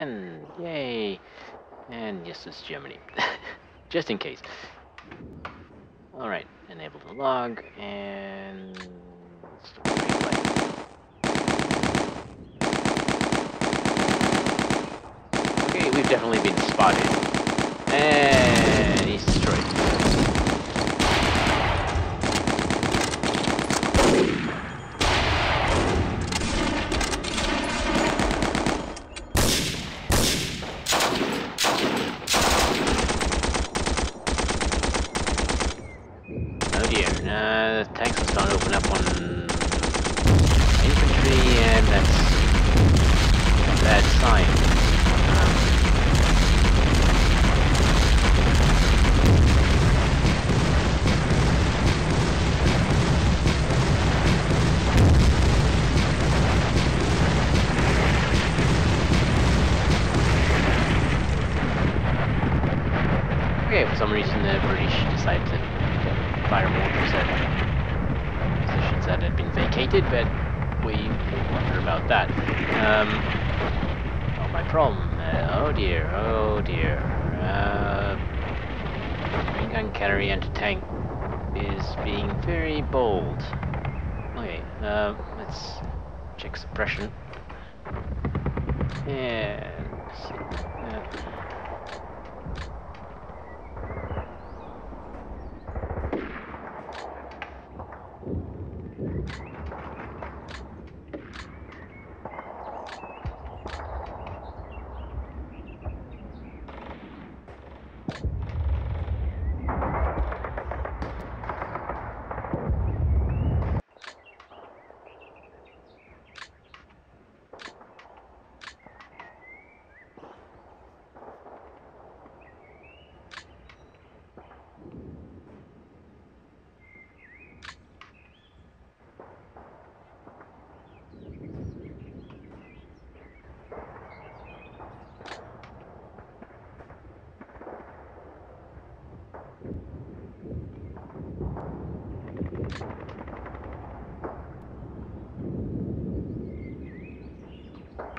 And yay! And yes, it's Germany. Just in case. Alright, enable the log, and... let's look at the replay. Okay, we've definitely been spotted. And he's destroyed. Oh dear, the tanks are starting to open up on infantry, and that's a bad sign. Okay, for some reason the British decided to fire mortars at positions that had been vacated, but we wonder about that. Oh, my problem. Oh dear, oh dear. Main gun carrier anti-tank is being very bold. Okay, let's check suppression. And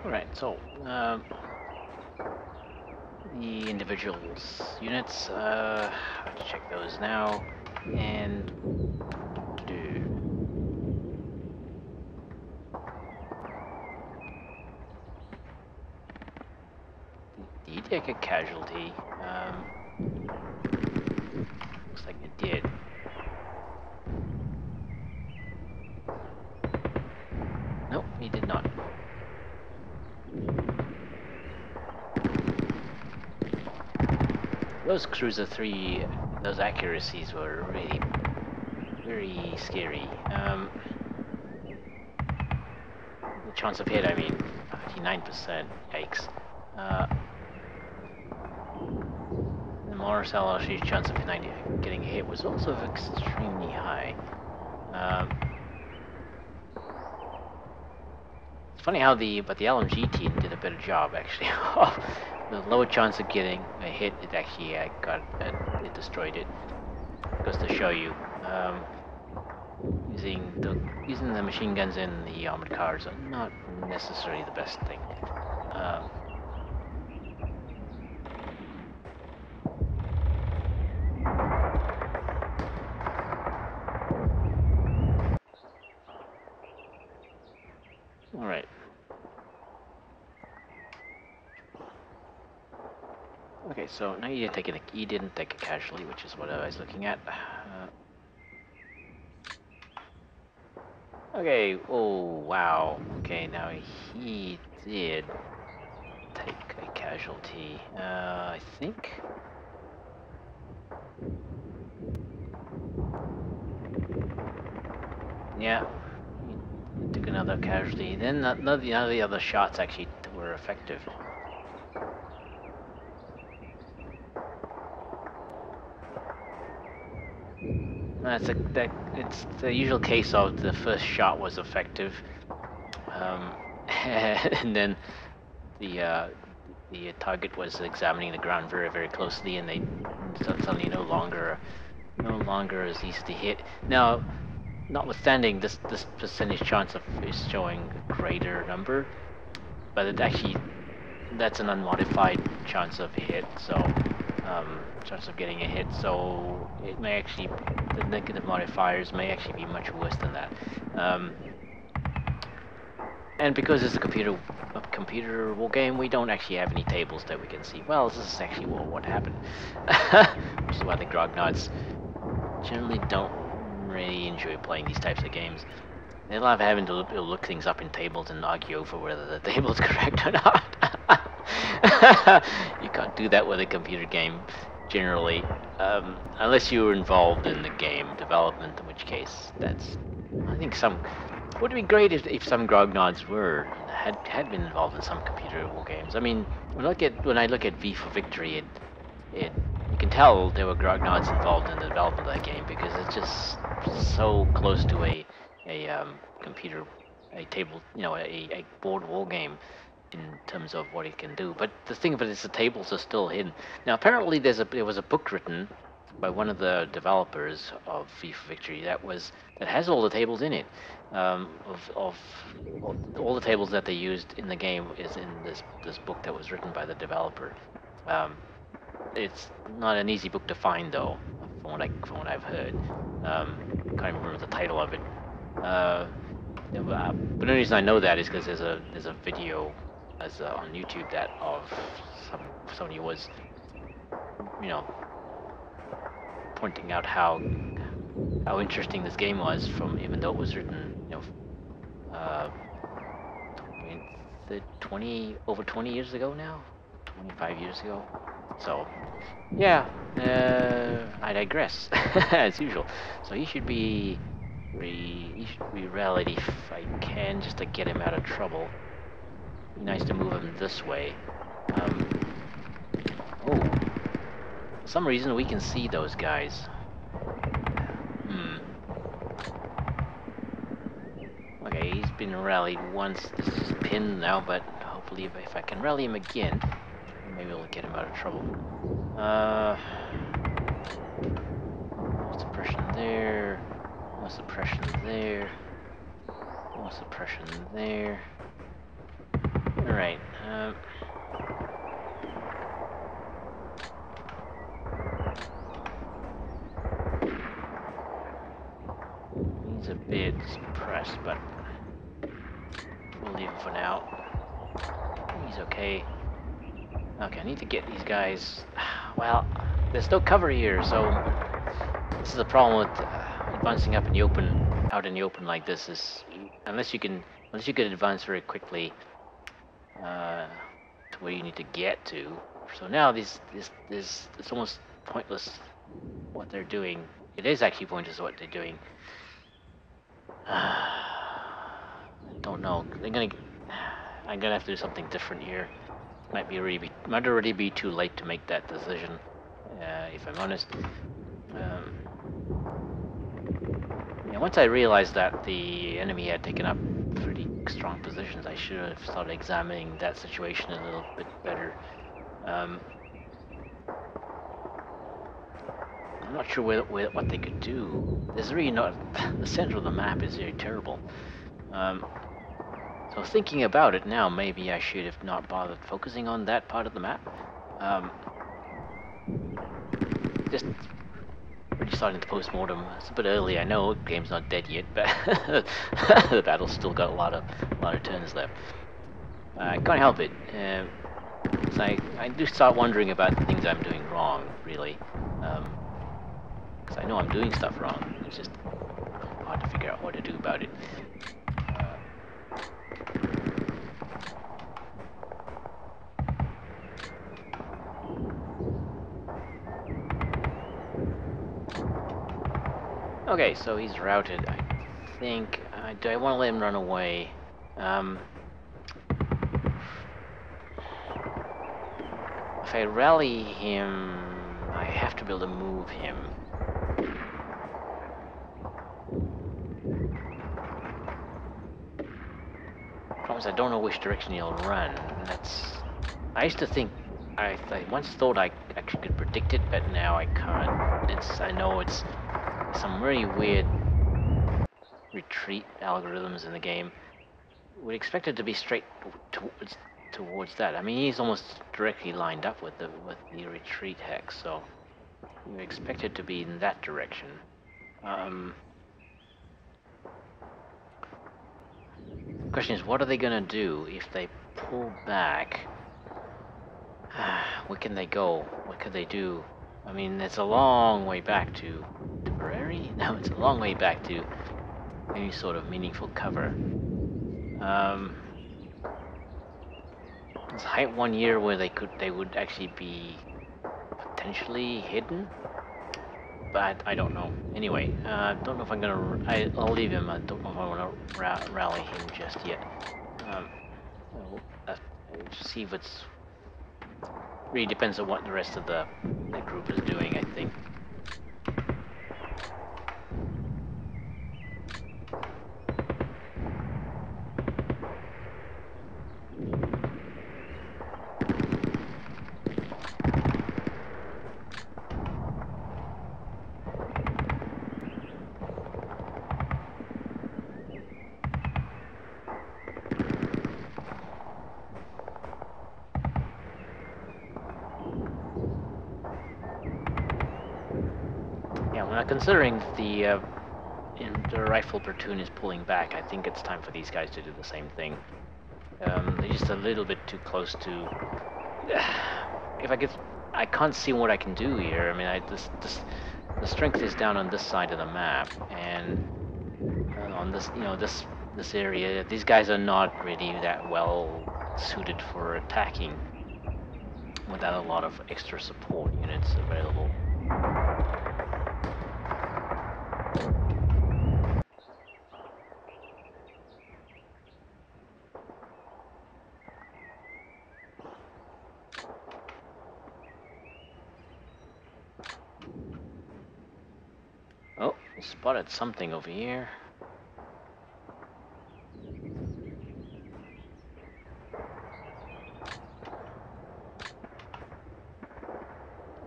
alright, so the individuals units, I have to check those now, and did he take a casualty? Looks like it did. Nope, he did not. Those Cruiser 3, those accuracies were really very scary. The chance of hit, I mean, 59%, yikes. The mortar cell actually chance of getting a hit was also extremely high. It's funny how the LMG team did a better job actually. The lower chance of getting a hit, it actually it destroyed it. Goes to show you, using the machine guns in the armored cars are not necessarily the best thing. All right. Okay, so now you didn't take a casualty, which is what I was looking at. Okay, oh wow. Okay, now he did take a casualty. I think. Yeah, he took another casualty. Then none of the other shots actually were effective. It's the usual case of the first shot was effective, and then the target was examining the ground very, very closely, and they suddenly no longer is easy to hit. Now, notwithstanding this percentage chance of is showing a greater number, but it actually that's an unmodified chance of hit, so chance of getting a hit. So it may actually, the negative modifiers may actually be much worse than that. And because it's a computer war game, we don't actually have any tables that we can see. Well, this is actually what happened. Which is why the grognards generally don't really enjoy playing these types of games. They love having to look things up in tables and argue over whether the table is correct or not. You can't do that with a computer game, generally, unless you were involved in the game development, in which case that's, I think some, would be great if some grognards had been involved in some computer war games. I mean, when I look at V for Victory, it you can tell there were grognards involved in the development of that game because it's just so close to a computer, a table, a board war game in terms of what it can do. But the thing of it is the tables are still hidden. Now apparently there was a book written by one of the developers of V for Victory that has all the tables in it. Of all the tables that they used in the game is in this book that was written by the developer. It's not an easy book to find though, from what I've heard. Can't remember the title of it. But the only reason I know that is because there's a video on YouTube that of somebody was, pointing out how interesting this game was, from even though it was written, I mean, over 20 years ago now, 25 years ago. So, yeah, I digress as usual. So he should be rallied if I can, just to get him out of trouble. Be nice to move him this way. Oh, for some reason we can see those guys. Okay, he's been rallied once. This is pinned now, but hopefully if I can rally him again, maybe we'll get him out of trouble. No suppression there. No suppression there. No suppression there. Alright, he's a bit suppressed, but we'll leave him for now. He's okay. Okay, I need to get these guys. Well, there's no cover here, so this is the problem with advancing up in the open, out in the open like this. Is unless you can advance very quickly to where you need to get to. So now it's almost pointless what they're doing. It is actually pointless what they're doing. Don't know. I'm gonna have to do something different here. Might already be too late to make that decision, if I'm honest. Yeah, once I realized that the enemy had taken up pretty strong positions, I should have started examining that situation a little bit better. I'm not sure what they could do. There's really not. The center of the map is very terrible. So thinking about it now, maybe I should have not bothered focusing on that part of the map. Just really starting the post-mortem. It's a bit early, I know. The game's not dead yet, but the battle's still got a lot of turns left. I can't help it. So I do start wondering about the things I'm doing wrong, really. Because I know I'm doing stuff wrong. It's just hard to figure out what to do about it. Okay, so he's routed, I think. Do I want to let him run away? If I rally him, I have to be able to move him. Problem is, I don't know which direction he'll run. I used to think, I once thought I actually could predict it, but now I can't. I know it's some really weird retreat algorithms in the game. We'd expect it to be straight towards that. I mean, he's almost directly lined up with the retreat hex, so you expect it to be in that direction. Question is, what are they gonna do if they pull back? Where can they go? What could they do? I mean, it's a long way back to Tipperary? No, it's a long way back to any sort of meaningful cover. There's height 1 year where they would actually be potentially hidden, but I don't know. Anyway, I don't know if I'm gonna. I'll leave him. I don't know if I want to rally him just yet. We'll see if it's really depends on what the rest of the group is doing, I think. Yeah, well, considering the rifle platoon is pulling back, I think it's time for these guys to do the same thing. They're just a little bit too close to. If I can't see what I can do here. I mean, the strength is down on this side of the map, and on this, this area, these guys are not really that well suited for attacking without a lot of extra support units available. Oh, spotted something over here.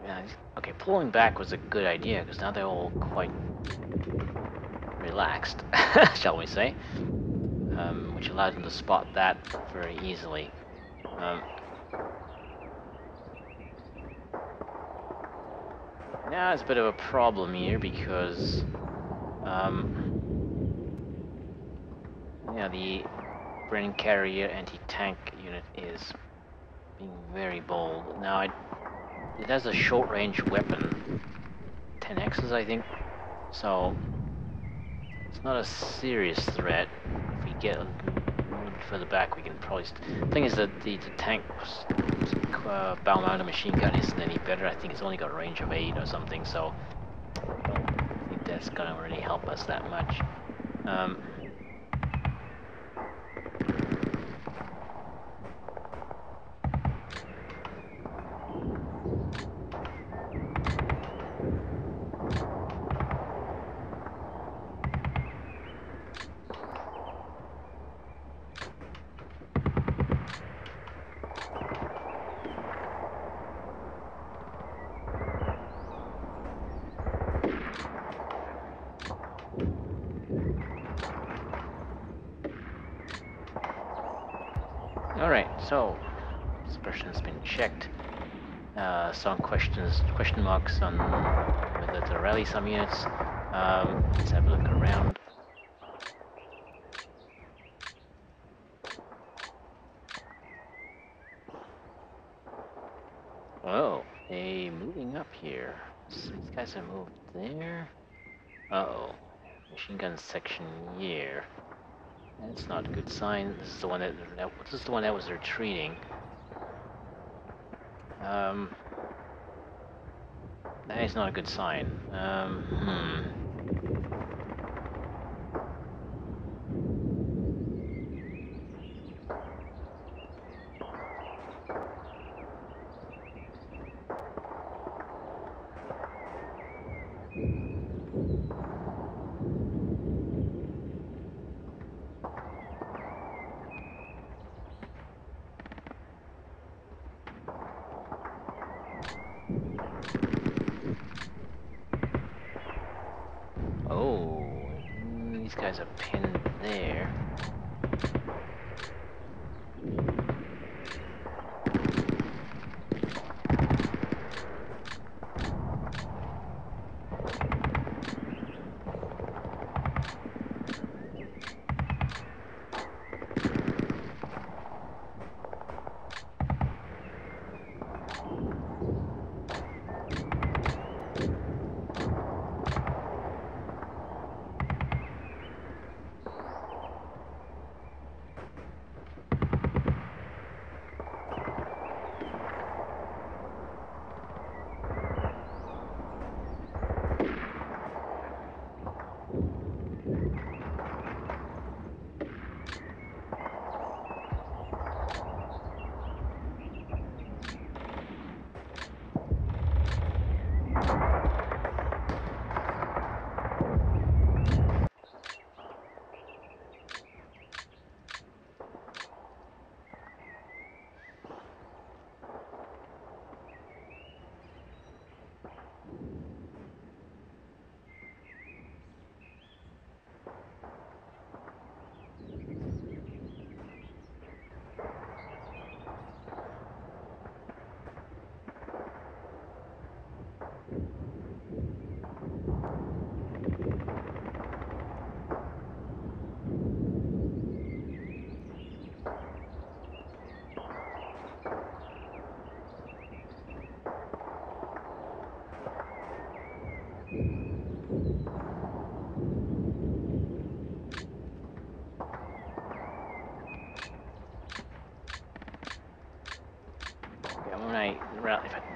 Yeah, okay, pulling back was a good idea because now they're all quite relaxed, shall we say, which allows them to spot that very easily. Now it's a bit of a problem here because, yeah, the Bren Carrier anti-tank unit is being very bold. Now it has a short-range weapon, 10x's I think, so it's not a serious threat. If we get a little bit further back, we can probably. Thing is that the tank bow mounted machine gun isn't any better. I think it's only got a range of 8 or something, so I don't think that's gonna really help us that much. Alright, so suppression's been checked. Some question marks on whether to rally some units. Let's have a look around. Oh, they moving up here. So these guys have moved there. Uh-oh. Machine gun section here. That's not a good sign. This is the one that was retreating. That is not a good sign. Oh, these guys are pinned there.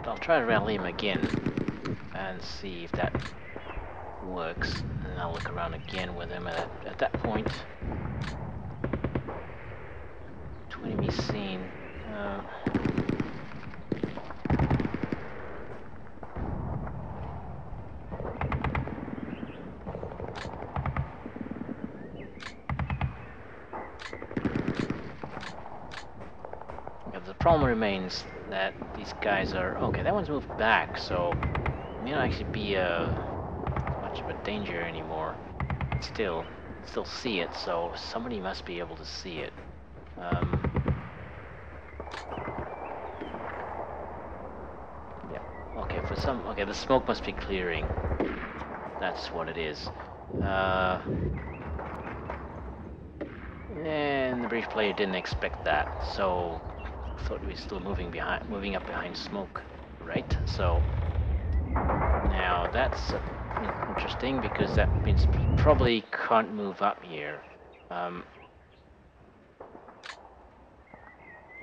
I'll try to rally him again and see if that works, and I'll look around again with him at that point. To enemy scene. The problem remains that these guys are okay. That one's moved back, so it may not actually be much of a danger anymore. But still, you can still see it, so somebody must be able to see it. Yeah. Okay. Okay, the smoke must be clearing. That's what it is. And the brief player didn't expect that, so thought we were still moving up behind smoke, right? So now that's interesting because that means we probably can't move up here.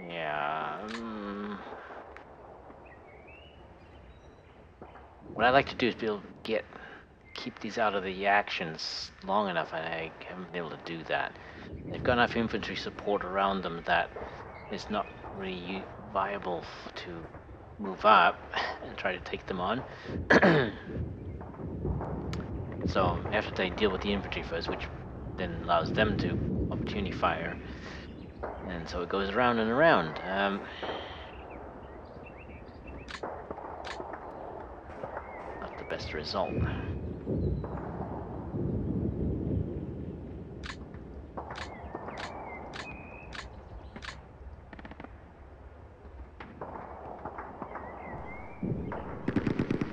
Yeah. What I'd like to do is be able to keep these out of the actions long enough, and I haven't been able to do that. They've got enough infantry support around them that it's not really viable to move up and try to take them on. So after they deal with the infantry first, which then allows them to opportunity fire, and so it goes around and around. Not the best result.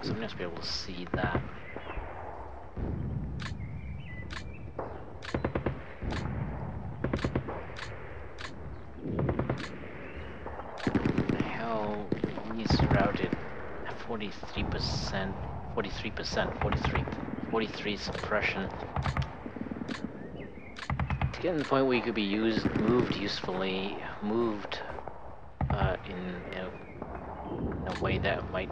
So I'm just be able to see that. Hell, he's routed 43%, 43 suppression. To get to the point where he could be moved usefully, moved in a way that might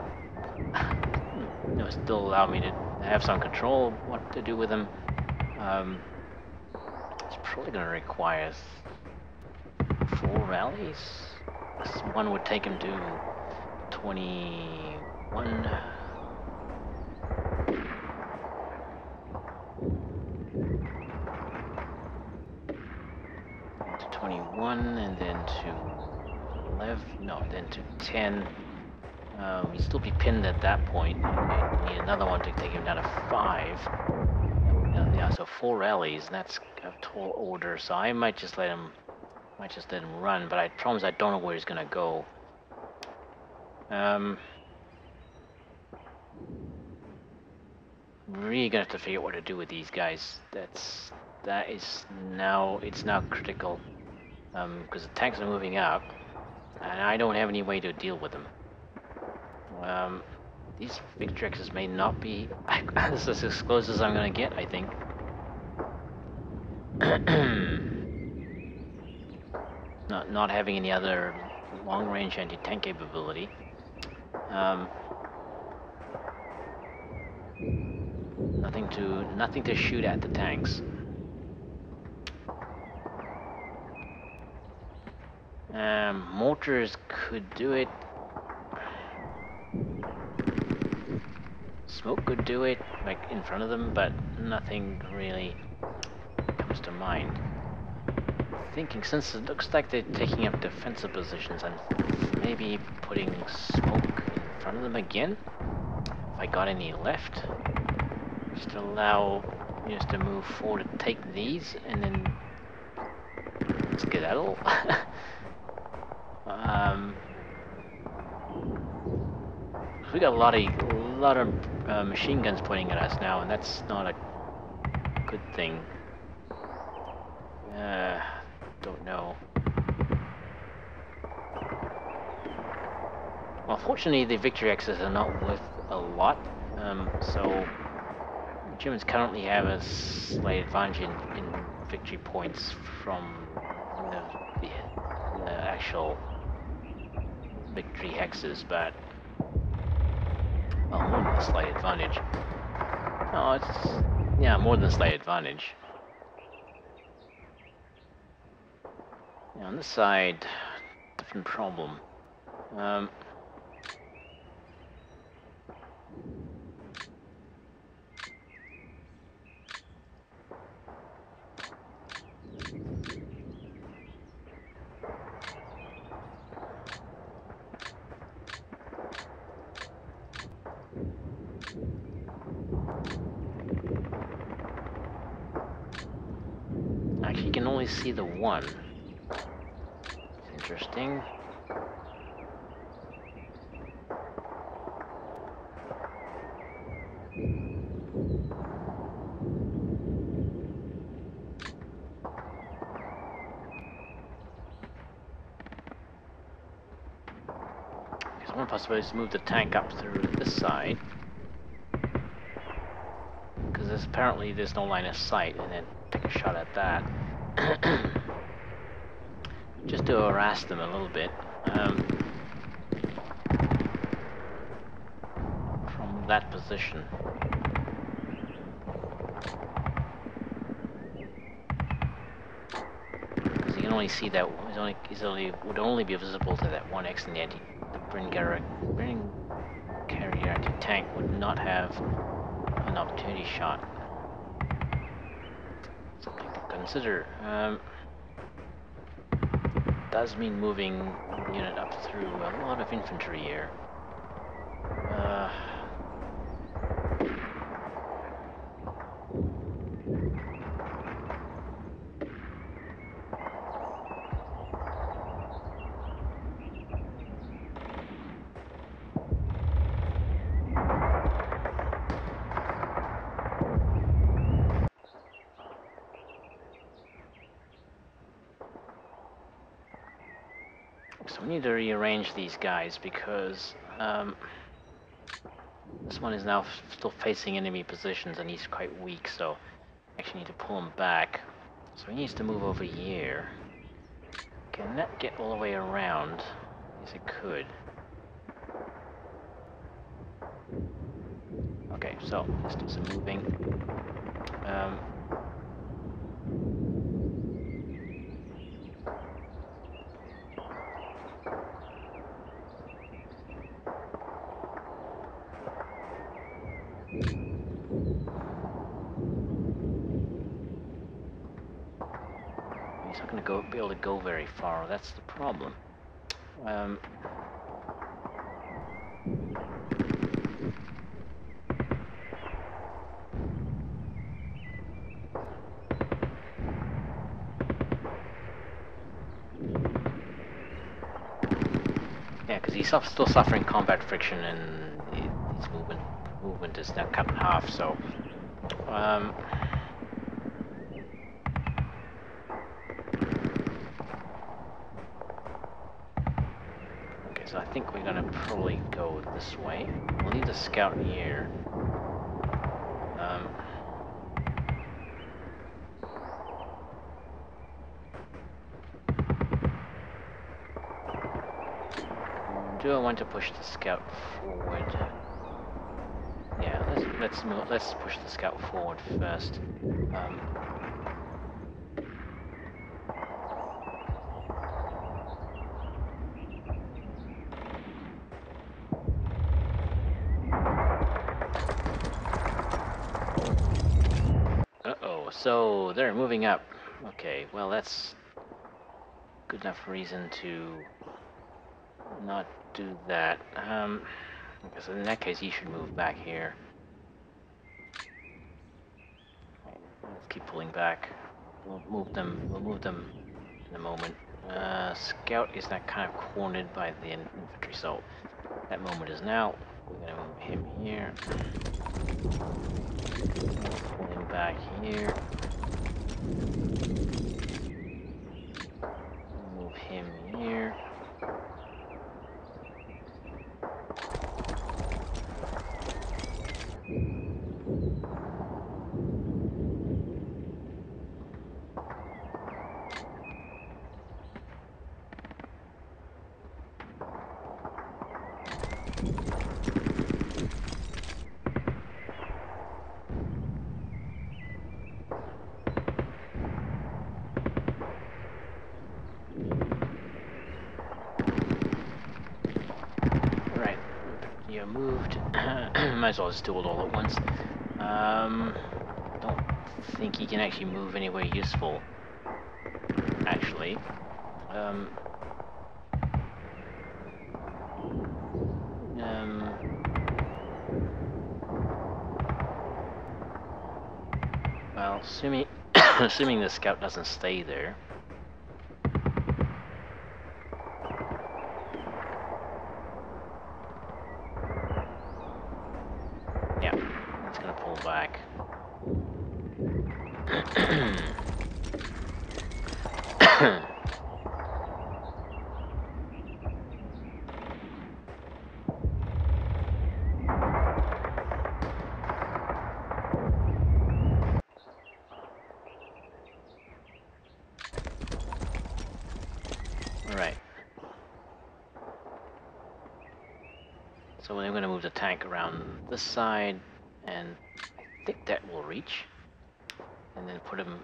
still allow me to have some control of what to do with him. It's probably going to require 4 rallies. One would take him to 21. To 21, and then to 11. No, then to 10. He'd still be pinned at that point. You'd need another one to take him down to 5. Yeah, so 4 rallies, and that's a tall order. So I might just let him run. But I promise I don't know where he's gonna go. Really gonna have to figure out what to do with these guys. It's now critical. Because the tanks are moving up, and I don't have any way to deal with them. These Victrexes may not be. This is as close as I'm going to get, I think. not having any other long-range anti-tank capability. Nothing to shoot at the tanks. Mortars could do it. Smoke could do it, like in front of them, but nothing really comes to mind. Thinking, since it looks like they're taking up defensive positions, and maybe putting smoke in front of them again. If I got any left, just to allow us to move forward to take these, and then skedaddle. We got a lot of machine guns pointing at us now, and that's not a good thing. Don't know. Well, fortunately, the victory X's are not worth a lot, so the Germans currently have a slight advantage in victory points from the actual victory hexes, but well, more than a slight advantage. Oh, it's yeah, more than a slight advantage. Yeah, on this side, different problem. Actually, you can only see the one. It's interesting. Because one possibility is to move the tank up through this side. Because apparently there's no line of sight, and then take a shot at that. Just to harass them a little bit. From that position. Because you can only see that would only be visible to that one X, and the Brin carrier anti-tank would not have an opportunity shot. Something to consider. Does mean moving the unit up through a lot of infantry here. So we need to rearrange these guys because this one is now still facing enemy positions and he's quite weak, so actually need to pull him back. So he needs to move over here. Can that get all the way around? Yes, it could. Okay, so let's do some moving. He's not going to be able to go very far. That's the problem. Yeah, because he's still suffering combat friction, and his movement is now cut in half. So, okay, so I think we're gonna probably go this way. We'll leave the scout here. Do I want to push the scout forward? Yeah, let's push the scout forward first. Uh-oh, so they're moving up. Okay, well that's good enough reason to not do that. Okay, so in that case, you should move back here. Let's keep pulling back. We'll move them. We'll move them in a moment. Scout is not kind of cornered by the infantry, so that moment is now. We're gonna move him here. We'll pull him back here. We'll move him here. you're moved. Might as well just do it all at once. Don't think he can actually move anywhere useful. Actually, um, um, well, assuming assuming the scout doesn't stay there. Yeah, it's gonna pull back. Alright. So I'm going to move the tank around this side, and I think that will reach. And then put him,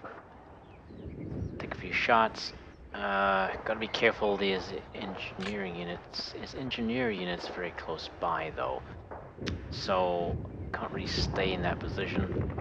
take a few shots. Gotta be careful, there's engineering units. His engineer units very close by though. So, can't really stay in that position.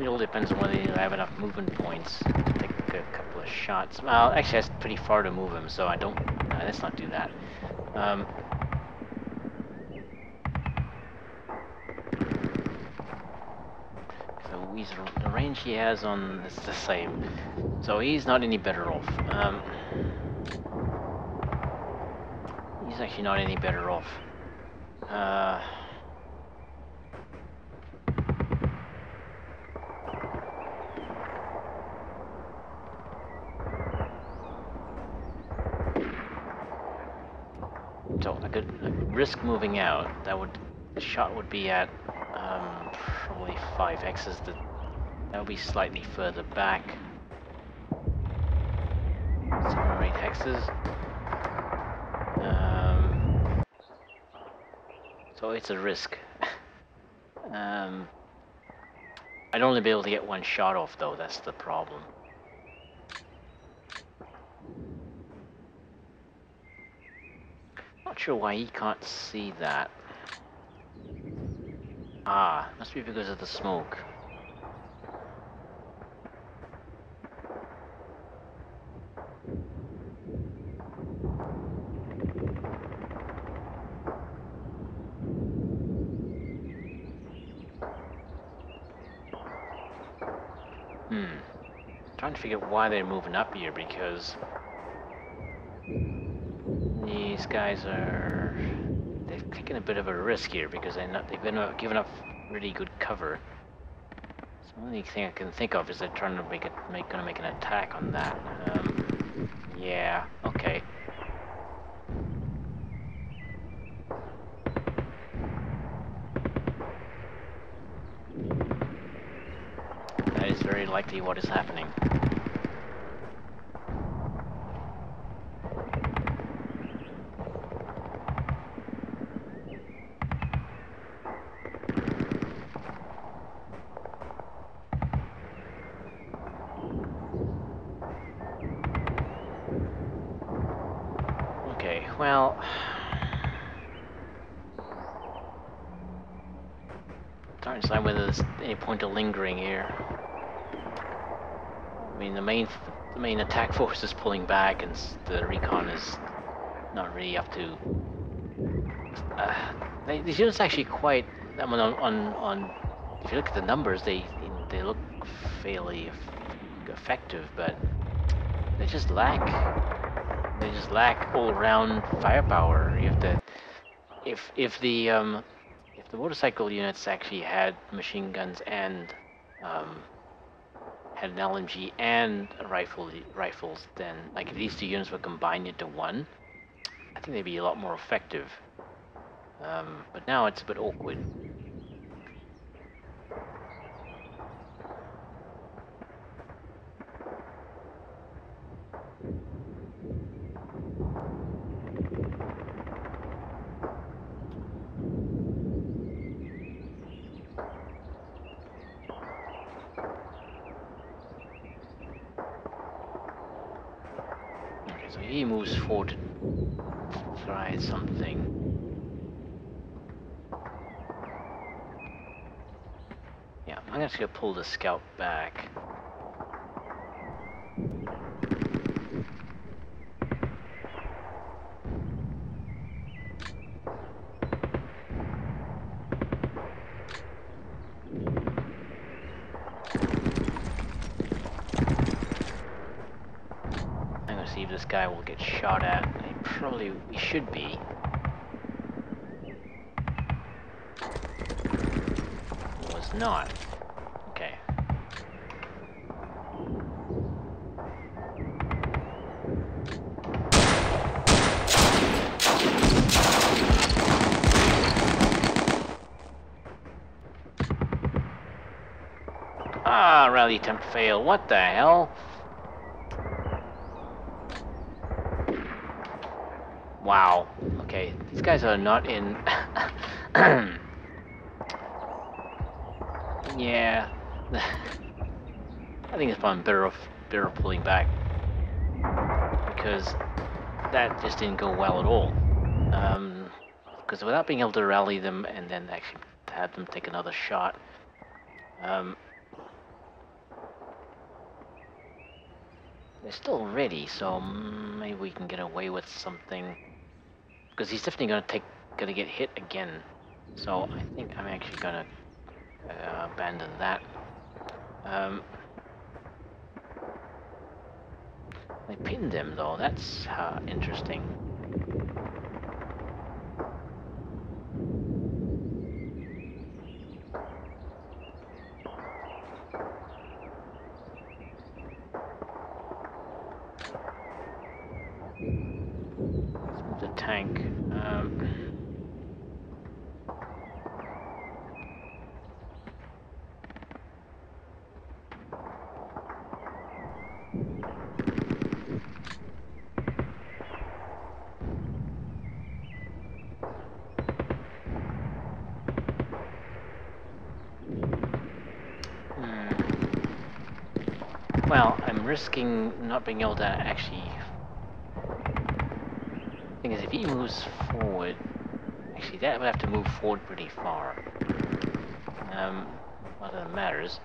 It all depends on whether you have enough movement points to take a couple of shots. Well, actually that's pretty far to move him, so I don't... No, let's not do that. So the range he has on is the same. So he's not any better off. He's actually not any better off. So I could risk moving out. The shot would be at probably 5x's. That would be slightly further back. 7 or 8 hexes. So it's a risk. I'd only be able to get one shot off though, that's the problem. Not sure why he can't see that. Ah, must be because of the smoke. Trying to figure out why they're moving up here, because these guys they've taken a bit of a risk here because they've been given up really good cover. So the only thing I can think of is they're trying to gonna make an attack on that. Yeah, okay. That is very likely what is happening. Okay, well... Trying to decide whether there's any point of lingering here. I mean, the main attack force is pulling back, and the recon is not really up to... these units actually quite... I mean, if you look at the numbers, they look fairly effective, but they just lack all-round firepower. You have to... If the motorcycle units actually had machine guns and had an LMG and a rifles, then like if these two units were combined into one, I think they'd be a lot more effective. But now it's a bit awkward. Okay, so he moves forward to try something. Yeah, I'm just gonna pull the scout back. I'm gonna see if this guy will get shot at. He should be. Was not. Okay. Ah, rally attempt failed. What the hell? Wow. Okay, these guys are not in. Yeah. I think it's probably better pulling back because that just didn't go well at all. Because without being able to rally them and then actually have them take another shot, they're still ready. So maybe we can get away with something. Because he's definitely gonna get hit again. So I think I'm actually gonna abandon that. I pinned him though. That's interesting. Let's move the tank. Well, I'm risking not being able to actually. Thing is, if he moves forward, actually that would have to move forward pretty far. Not that it matters.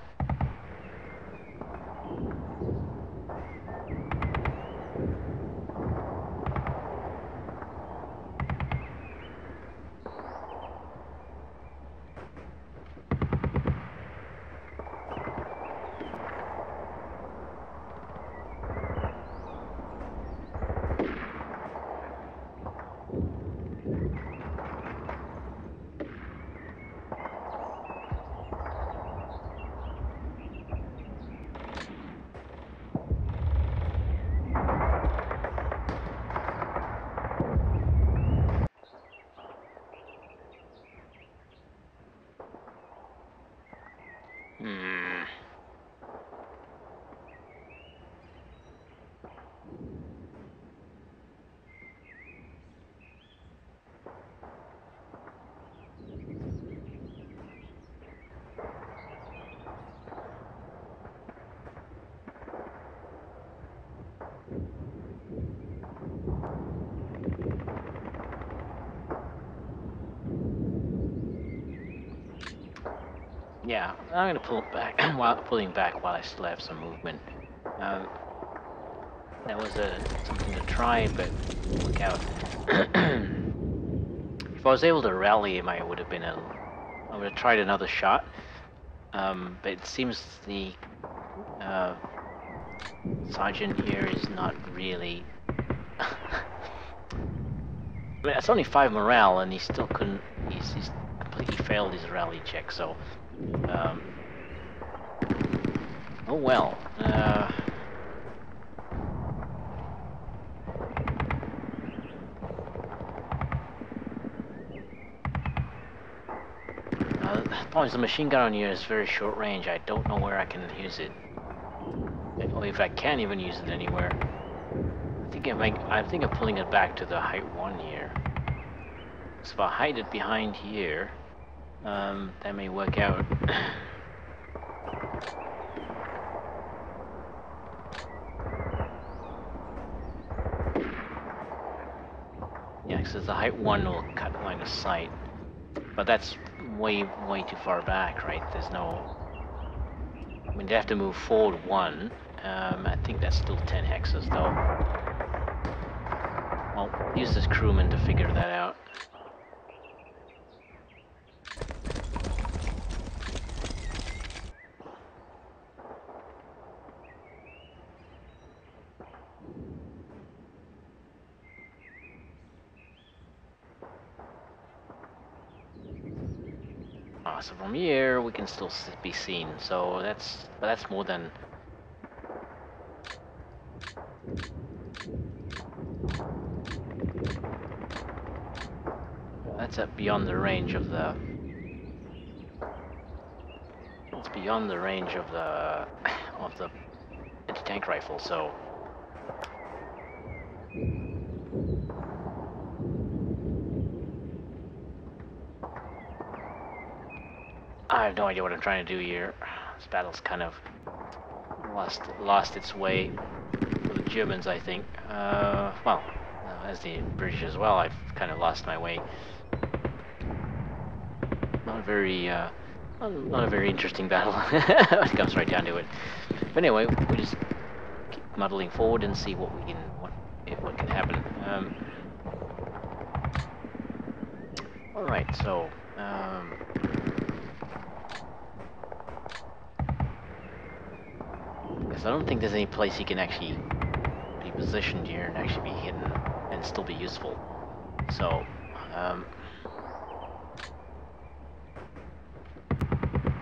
Yeah, I'm gonna pull back while pulling back while I still have some movement. That was something to try, but didn't work out. If I was able to rally him, I would have tried another shot. But it seems the sergeant here is not really. I mean, it's only 5 morale, and he still couldn't. He's completely failed his rally check. So, Oh well. The problem is the machine gun on here is very short range. I don't know where I can use it, or if I can even use it anywhere. I think of pulling it back to the height 1 here. So if I hide it behind here, that may work out. Yeah, because the height 1 will cut line of sight. But that's way too far back, right? There's no... I mean, they have to move forward 1. I think that's still 10 hexes, though. Well, we'll use this crewman to figure that out. So from here, we can still be seen. So that's more than... That's beyond the range of the... It's beyond the range of the anti-tank rifle. So I have no idea what I'm trying to do here. This battle's kind of lost its way for the Germans, I think. Well, as the British as well, I've kind of lost my way. Not a very, not a very interesting battle. It comes right down to it. But anyway, we just keep muddling forward and see what can happen. All right, so. Yes, I don't think there's any place he can actually be positioned here and actually be hidden and still be useful. So,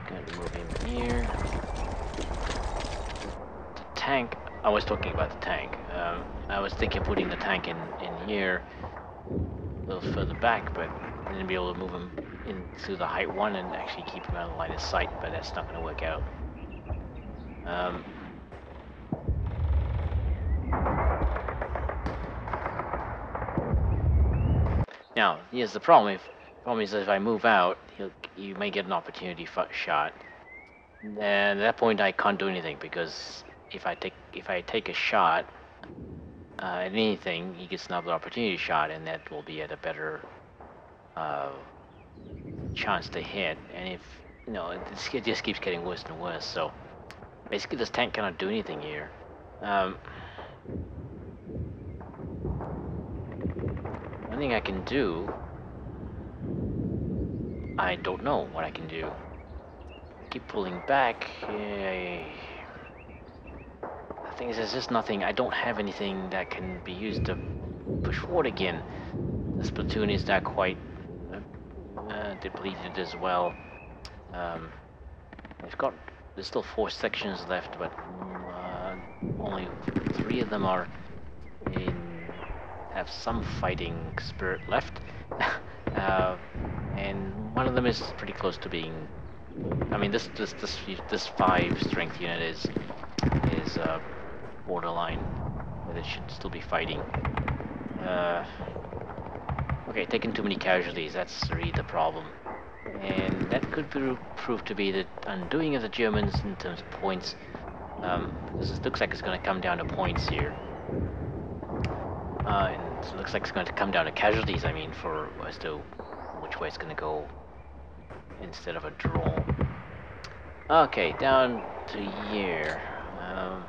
going to move him here. The tank, I was talking about the tank. I was thinking of putting the tank in here, a little further back, but I didn't be able to move him into the height 1 and actually keep him out of line of sight, but that's not going to work out. Now, here's the problem. Problem is that if I move out, you may get an opportunity shot. And at that point, I can't do anything because if I take a shot at anything, he gets another opportunity shot, and that will be at a better chance to hit. And if it just keeps getting worse and worse. So basically, this tank cannot do anything here. One thing I can do, I don't know what I can do. Keep pulling back. The thing is, there's just nothing. I don't have anything that can be used to push forward again. This platoon is not quite depleted as well. There's still 4 sections left, but only 3 of them have some fighting spirit left, and one of them is pretty close to being. I mean, this 5 strength unit is borderline, but it should still be fighting. Okay, taking too many casualties, that's really the problem. And that could prove to be the undoing of the Germans in terms of points. Because it looks like it's going to come down to points here. And it looks like it's going to come down to casualties, I mean, as to which way it's going to go instead of a draw. Okay, down to here. I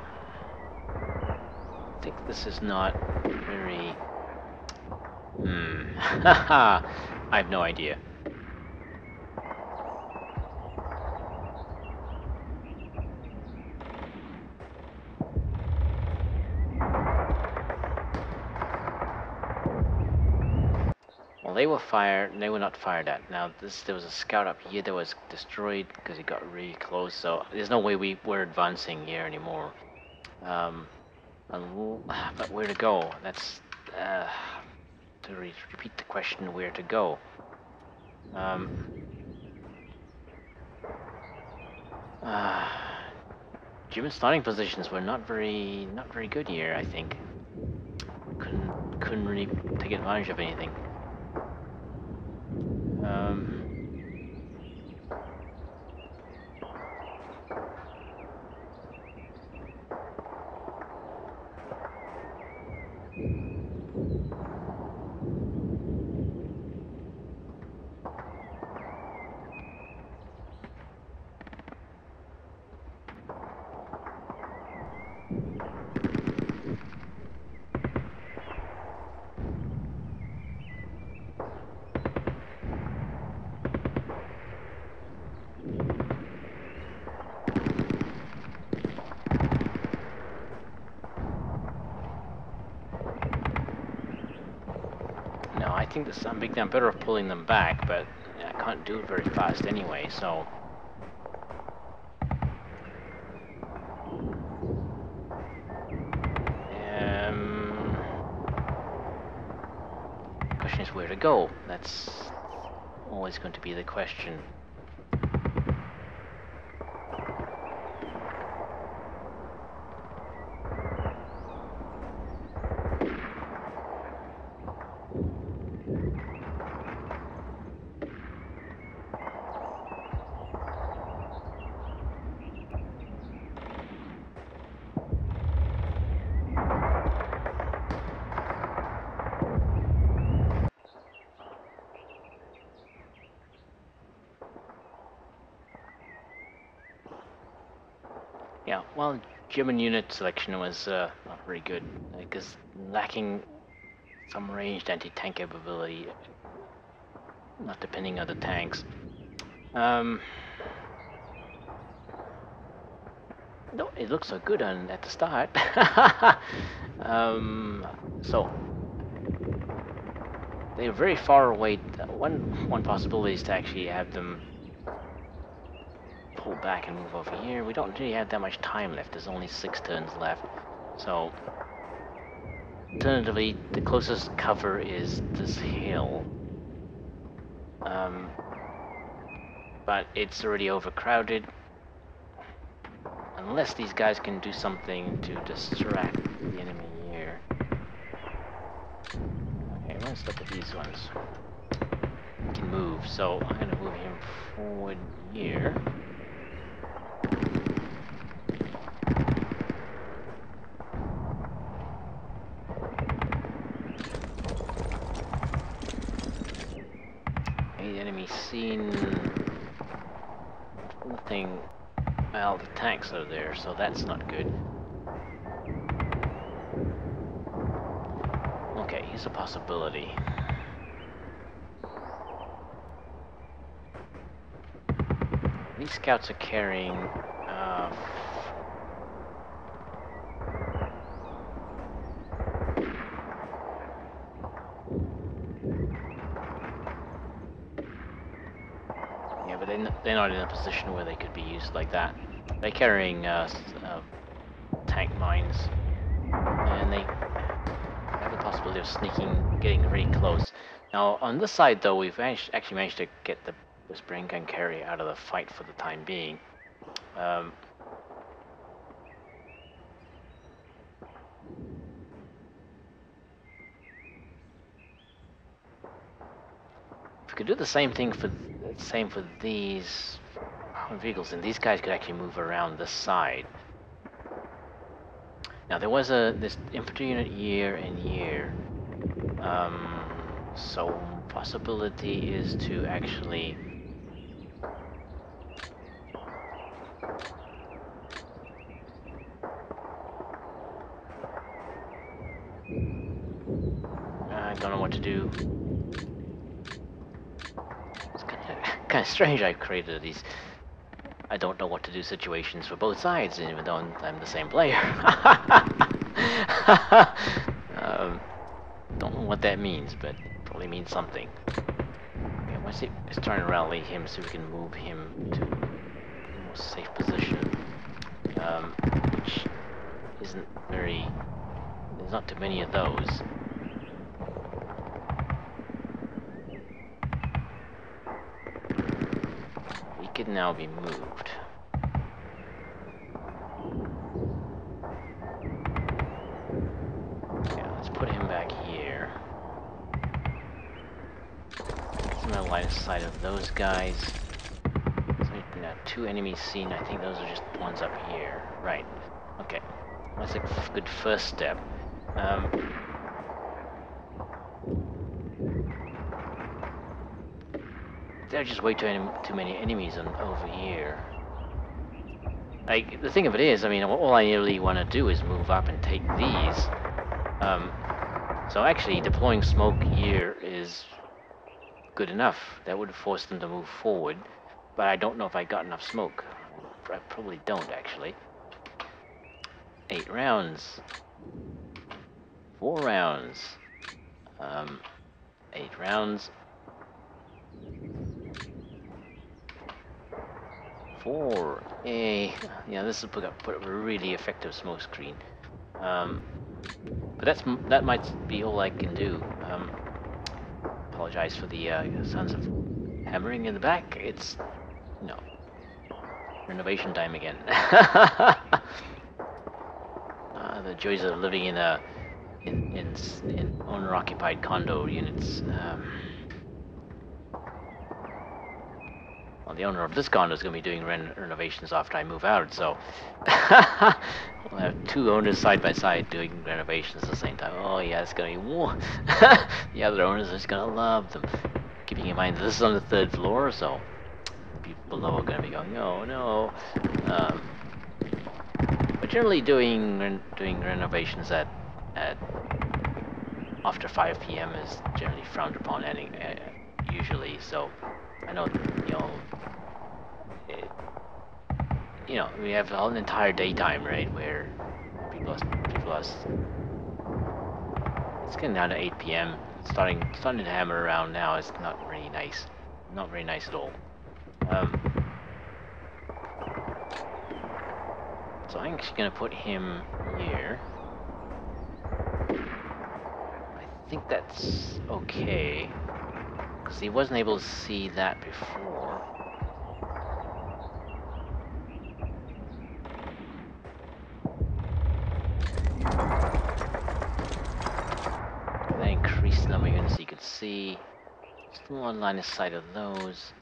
think this is not very... I have no idea. Well, they were fired. They were not fired at. Now there was a scout up here that was destroyed because it got really close. So there's no way we were advancing here anymore. But where to go? That's to repeat the question: where to go? German starting positions were not very good here. I think couldn't really take advantage of anything. No, I think I'm better off pulling them back, but I can't do it very fast anyway, so... question is where to go. That's always going to be the question. Yeah, well, German unit selection was not very good, because lacking some ranged anti-tank capability, not depending on the tanks. No, it looks so good at the start. So they're very far away. One possibility is to actually have them pull back and move over here. We don't really have that much time left. There's only 6 turns left. So alternatively, the closest cover is this hill. But it's already overcrowded. Unless these guys can do something to distract the enemy here. Okay, let's look at these ones. He can move, so I'm gonna move him forward here. The enemy seen nothing. Well, the tanks are there, so that's not good. Okay, here's a possibility. These scouts are carrying yeah, but they're not in a position where they could be used like that. They're carrying tank mines, and they have the possibility of getting very close. Now, on this side, though, we've actually managed to get this brain gun carrier out of the fight for the time being. If we could do the same for these vehicles, and these guys could actually move around this side. Now, there was this infantry unit year and year. So possibility is to actually I don't know what to do. It's kind of strange I've created these I don't know what to do situations for both sides, even though I'm the same player. Don't know what that means, but surely means something. Okay, let's turn and rally him so we can move him to a more safe position. Which isn't very... There's not too many of those. He can now be moved. Yeah, let's put him back here. Get some line of sight of those guys. So now 2 enemies seen. I think those are just ones up here. Right. Okay. That's a good first step. There are just way too many enemies over here. Like, the thing of it is, I mean, all I really want to do is move up and take these. So actually, deploying smoke here is good enough. That would force them to move forward. But I don't know if I got enough smoke. I probably don't, actually. 8 rounds. 4 rounds. 8 rounds. 4. Hey, yeah, this will put up a really effective smoke screen. But that might be all I can do. Apologize for the sounds of hammering in the back. It's renovation time again. The joys of living in owner-occupied condo units. Well, the owner of this condo is going to be doing renovations after I move out, so we'll have 2 owners side by side doing renovations at the same time. Oh yeah, it's going to be war. The other owners are just going to love them. Keeping in mind this is on the 3rd floor, so people below are going to be going, oh no. But generally doing renovations at after 5 p.m. is generally frowned upon usually. So I know we have an entire daytime, right, where people are it's getting down to 8 p.m. starting to hammer around now. It's not really nice, not very nice at all. So I'm actually going to put him here. I think that's okay, because he wasn't able to see that before. That increased the number of units so you could see. Still on line of sight of those.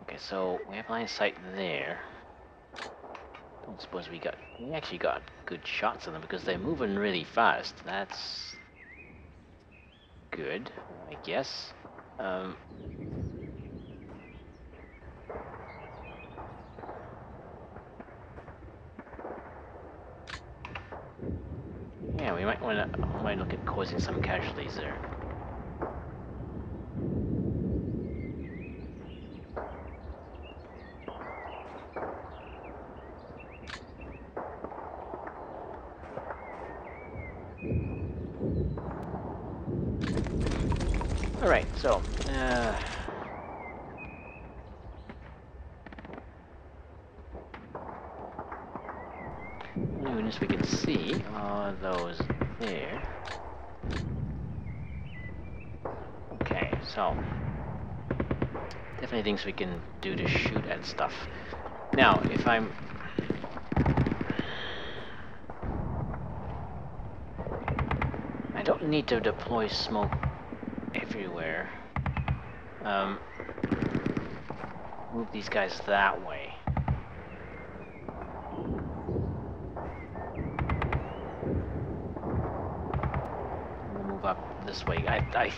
Okay, so we have line of sight there. Don't suppose we actually got good shots of them because they're moving really fast. That's good, I guess. Yeah, we might look at causing some casualties there. Alright, so, only units we can see are those there. Okay, so, definitely things we can do to shoot at stuff. Now, if I don't need to deploy smoke everywhere. Move these guys that way. Move up this way. I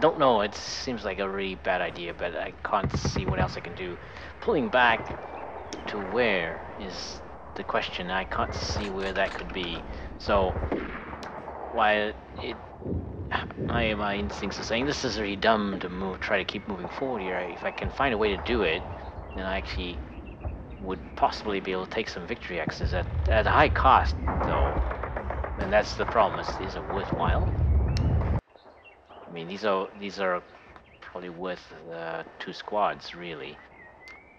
don't know. It seems like a really bad idea, but I can't see what else I can do. Pulling back to where is the question. I can't see where that could be. So, while my instincts are saying this is really dumb to try to keep moving forward here. If I can find a way to do it, then I actually would possibly be able to take some victory X's at a high cost, though. And that's the problem. Is it worthwhile? I mean, these are probably worth 2 squads, really.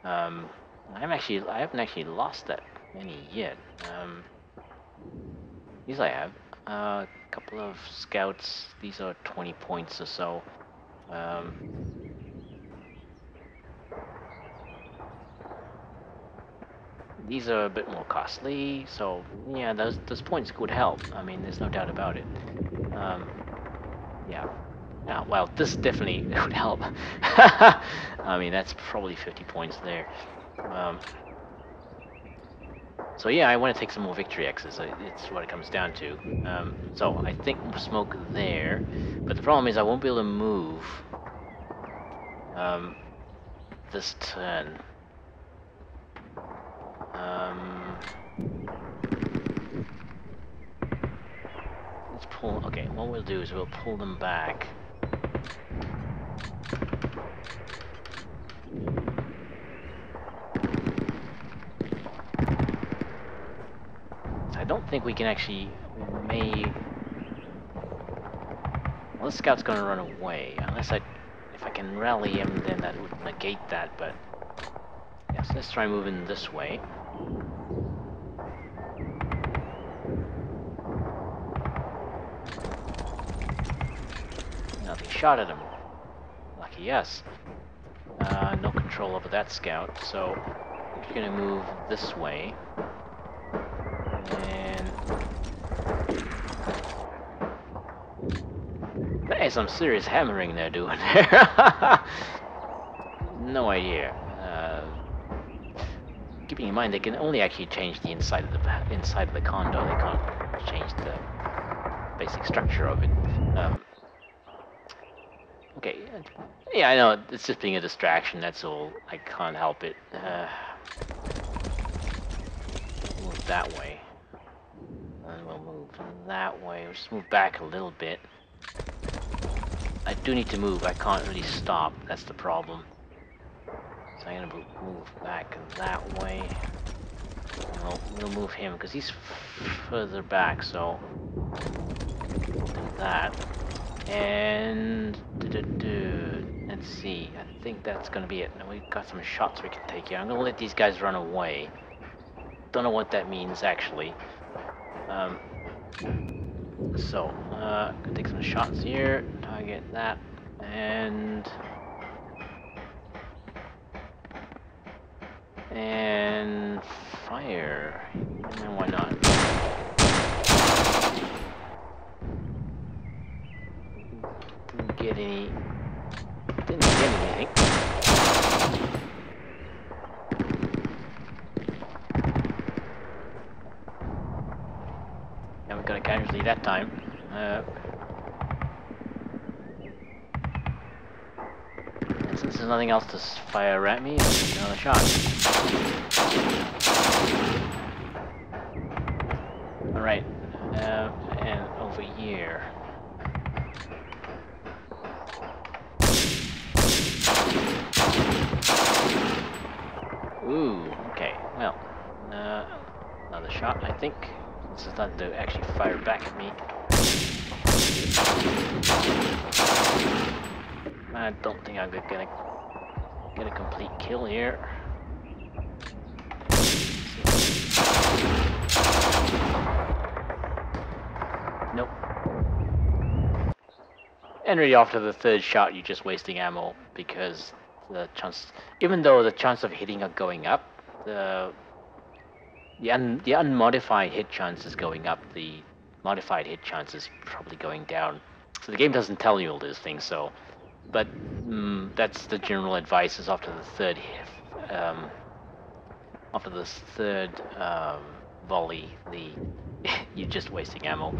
I haven't actually lost that many yet. These I have. A couple of scouts. These are 20 points or so. These are a bit more costly, so yeah, those points could help. I mean, there's no doubt about it. Yeah. Yeah, well, this definitely would help. I mean, that's probably 50 points there. So yeah, I want to take some more victory X's. It's what it comes down to. So I think smoke there, but the problem is I won't be able to move this turn. Let's pull. Okay, what we'll do is we'll pull them back. I don't think we can actually. We may. Well, the scout's gonna run away unless if I can rally him, then that would negate that. But yes, let's try moving this way. Nothing shot at him. Lucky us. No control over that scout, so we're just gonna move this way. And that is some serious hammering they're doing there. No idea. Keeping in mind they can only actually change the inside of the condo. They can't change the basic structure of it. Okay. Yeah, I know it's just being a distraction. That's all. I can't help it. Move that way. And we'll move that way. We'll just move back a little bit. I do need to move. I can't really stop. That's the problem. So I'm gonna move back that way. We'll move him because he's further back. So we'll do that. And let's see. I think that's gonna be it. Now we've got some shots we can take here. I'm gonna let these guys run away. Don't know what that means actually. So, gonna take some shots here, target that, and fire. And why not? Didn't get anything. Haven't got a casualty that time. And since there's nothing else to fire at me, I'll take another shot. Alright, and over here. Ooh, okay, well, another shot, I think. This is not to actually fire back at me. I don't think I'm gonna get a complete kill here. Nope. And really after the third shot you're just wasting ammo because the chance, even though the chance of hitting are going up, the unmodified hit chance is going up, the modified hit chance is probably going down. So the game doesn't tell you all these things, so... But that's the general advice, is after the third volley, you're just wasting ammo.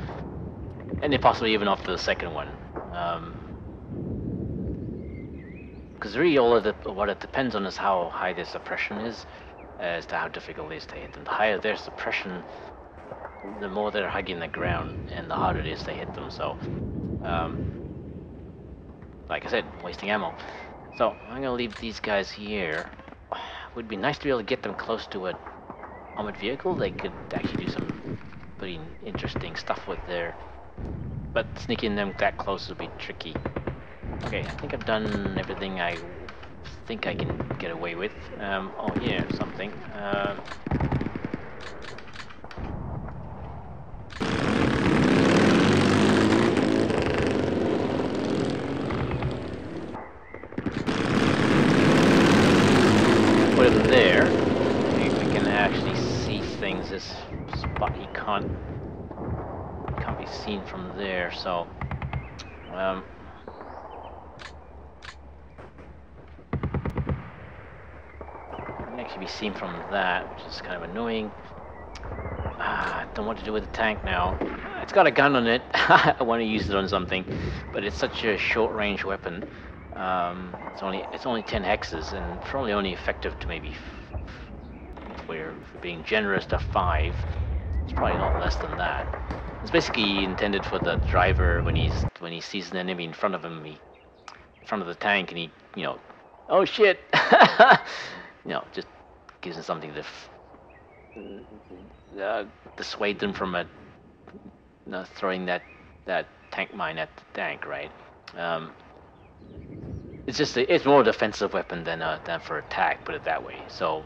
And then possibly even after the second one. Because really what it depends on is how high their suppression is, as to how difficult it is to hit them. The higher their suppression, the more they're hugging the ground, and the harder it is to hit them. So, like I said, wasting ammo. So I'm gonna leave these guys here. Would be nice to be able to get them close to an armored vehicle. They could actually do some pretty interesting stuff with their. But sneaking them that close would be tricky. Okay, I think I've done everything I think I can get away with. Oh, here, something. Put him there. We can actually see things. This spot he can't be seen from there. So, can actually be seen from that, which is kind of annoying. I don't know what to do with the tank now. It's got a gun on it. I want to use it on something, but it's such a short-range weapon. It's only 10 hexes, and probably only effective to maybe, if we're being generous, to 5. It's probably not less than that. It's basically intended for the driver when he sees an enemy in front of him, in front of the tank, and he, oh shit, just gives him something to dissuade them from throwing that tank mine at the tank, right? It's more a defensive weapon than for attack, put it that way. So,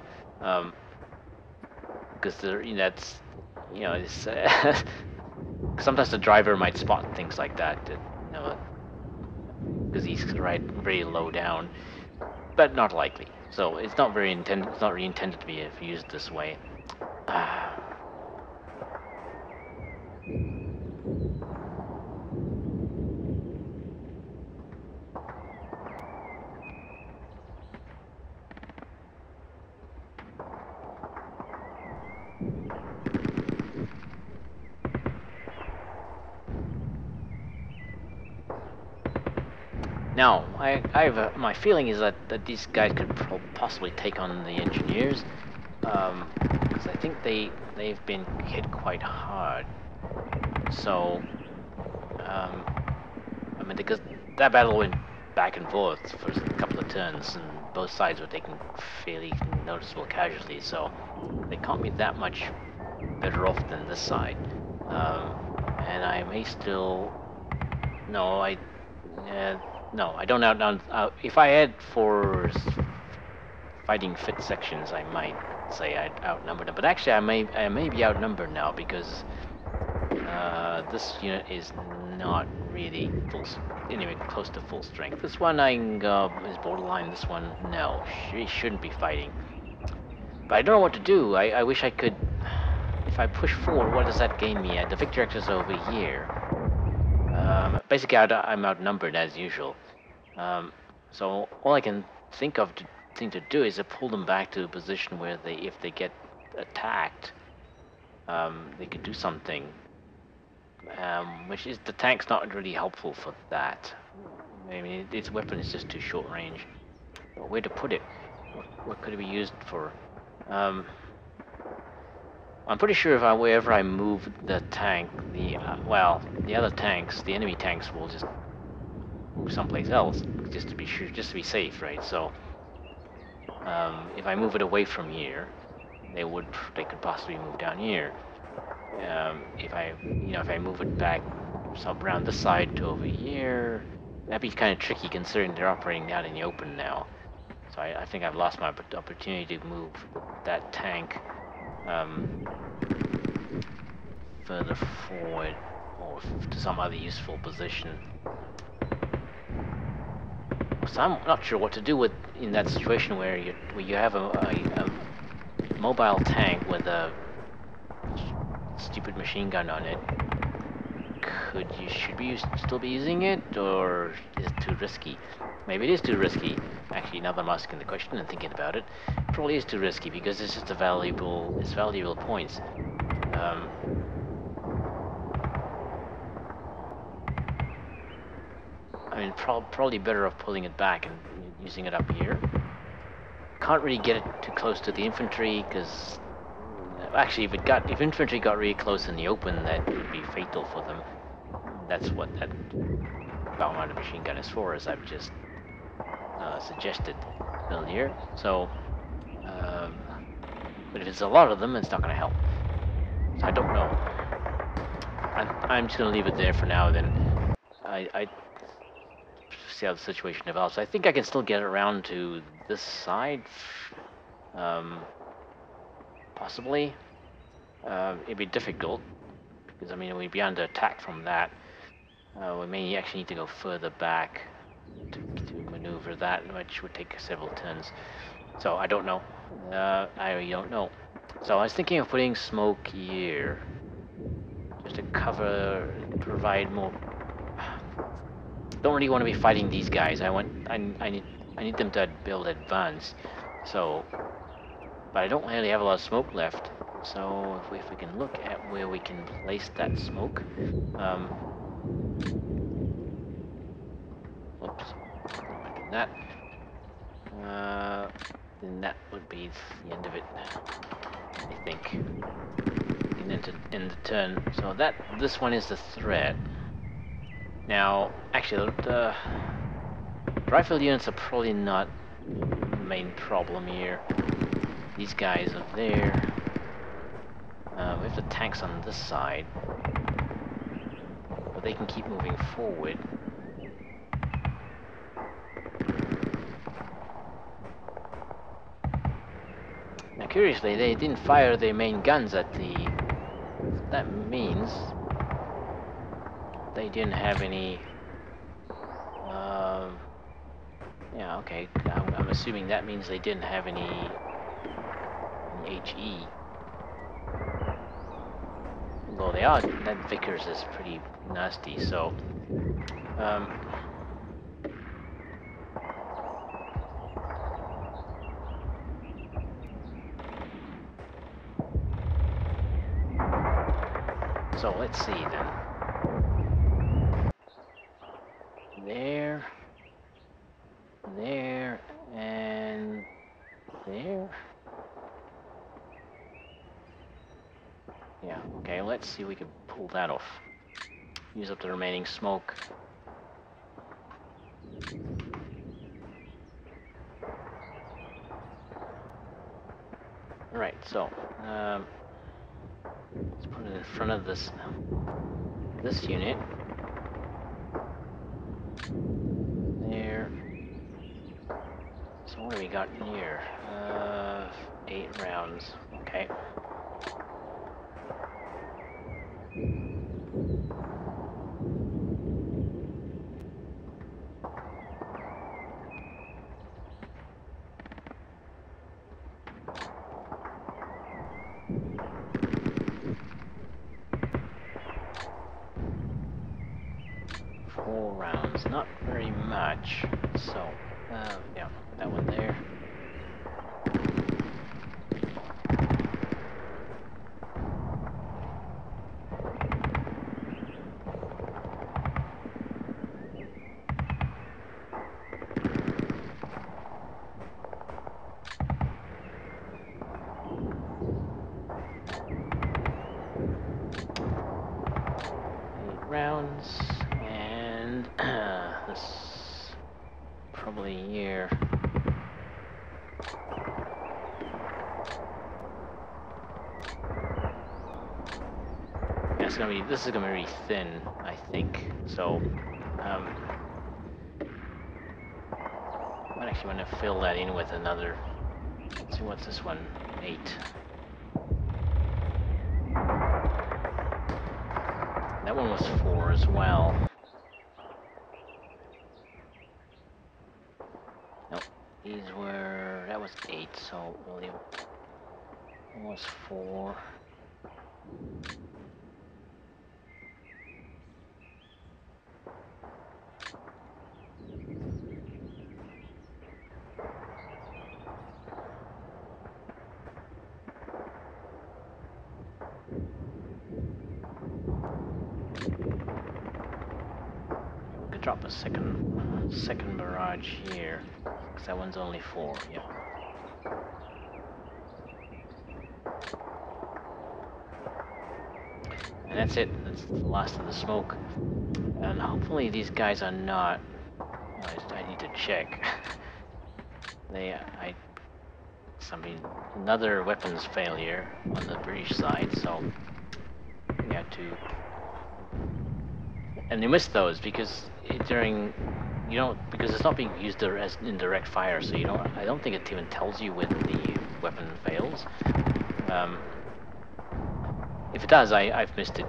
because that's it's sometimes the driver might spot things like that, because he's very low down, but not likely. So it's not really intended to be used this way. Now, my feeling is that these guys could possibly take on the engineers, because I think they've been hit quite hard. So, I mean, because that battle went back and forth for a couple of turns, and both sides were taking fairly noticeable casualties. So, they can't be that much better off than this side. And I may still, no, no, I don't if I had 4 fighting fit sections, I might say I'd outnumber them. But actually, I may be outnumbered now because this unit is not really anyway close to full strength. This one is borderline. This one, no, she shouldn't be fighting. But I don't know what to do. I wish I could. If I push forward, what does that gain me? The victory X is over here. Basically, I'm outnumbered as usual. So all I can think to do is to pull them back to a position where if they get attacked, they could do something. Which is the tank's not really helpful for that. I mean, its weapon is just too short range. But where to put it? What could it be used for? I'm pretty sure wherever I move the tank, the other tanks, the enemy tanks will just move someplace else, just to be sure, just to be safe, right? So, if I move it away from here, they could possibly move down here. If I move it back around this side to over here, that'd be kind of tricky considering they're operating out in the open now. So I think I've lost my opportunity to move that tank further forward or to some other useful position. So I'm not sure what to do in that situation where you have a mobile tank with a stupid machine gun on it. Should we still be using it, or is it too risky? Maybe it is too risky. Actually, now that I'm asking the question and thinking about it, probably is too risky because it's just valuable points. I mean, probably better off pulling it back and using it up here. Can't really get it too close to the infantry because, actually, if infantry got really close in the open, that would be fatal for them. That's what that bow-mounted machine gun is for, as I've just suggested earlier. So, but if it's a lot of them, it's not going to help. So I don't know. I'm just going to leave it there for now. Then I see how the situation develops. I think I can still get around to this side, possibly. It'd be difficult because I mean we'd be under attack from that. We may actually need to go further back to maneuver that, which would take several turns. So I don't know. I really don't know. So I was thinking of putting smoke here, just to cover, provide more. Don't really want to be fighting these guys. I need them to build advance. So, but I don't really have a lot of smoke left. So if we can look at where we can place that smoke. Oops, don't want to do that. Then that would be the end of it, I think. We can end the turn. So this one is the threat. Now, actually, the rifle units are probably not the main problem here. These guys are there. We have the tanks on this side, but they can keep moving forward. Now, curiously, they didn't fire their main guns at the... That means they didn't have any... yeah, okay. I'm assuming that means they didn't have any HE. Although they are, that Vickers is pretty nasty, so... so let's see then. There, and there. Yeah, okay, let's see if we can pull that off. Use up the remaining smoke. Alright, so, let's put it in front of this unit. There. So what do we got in here? 8 rounds. Okay. Not very much. So, yeah, put that one there. Rounds, and this probably here. Yeah, this is gonna be really thin, I think. So, might actually want to fill that in with another. Let's see, what's this one? 8. That one was 4 as well. Nope, that was 8, so really, almost 4. Drop a second barrage here, because that one's only 4, yeah. And that's it, that's the last of the smoke. And hopefully these guys are not, I need to check. Another weapons failure on the British side, so we had to, and they missed those because during you don't, because it's not being used as indirect fire, so you don't. I don't think it even tells you when the weapon fails. If it does, I've missed it,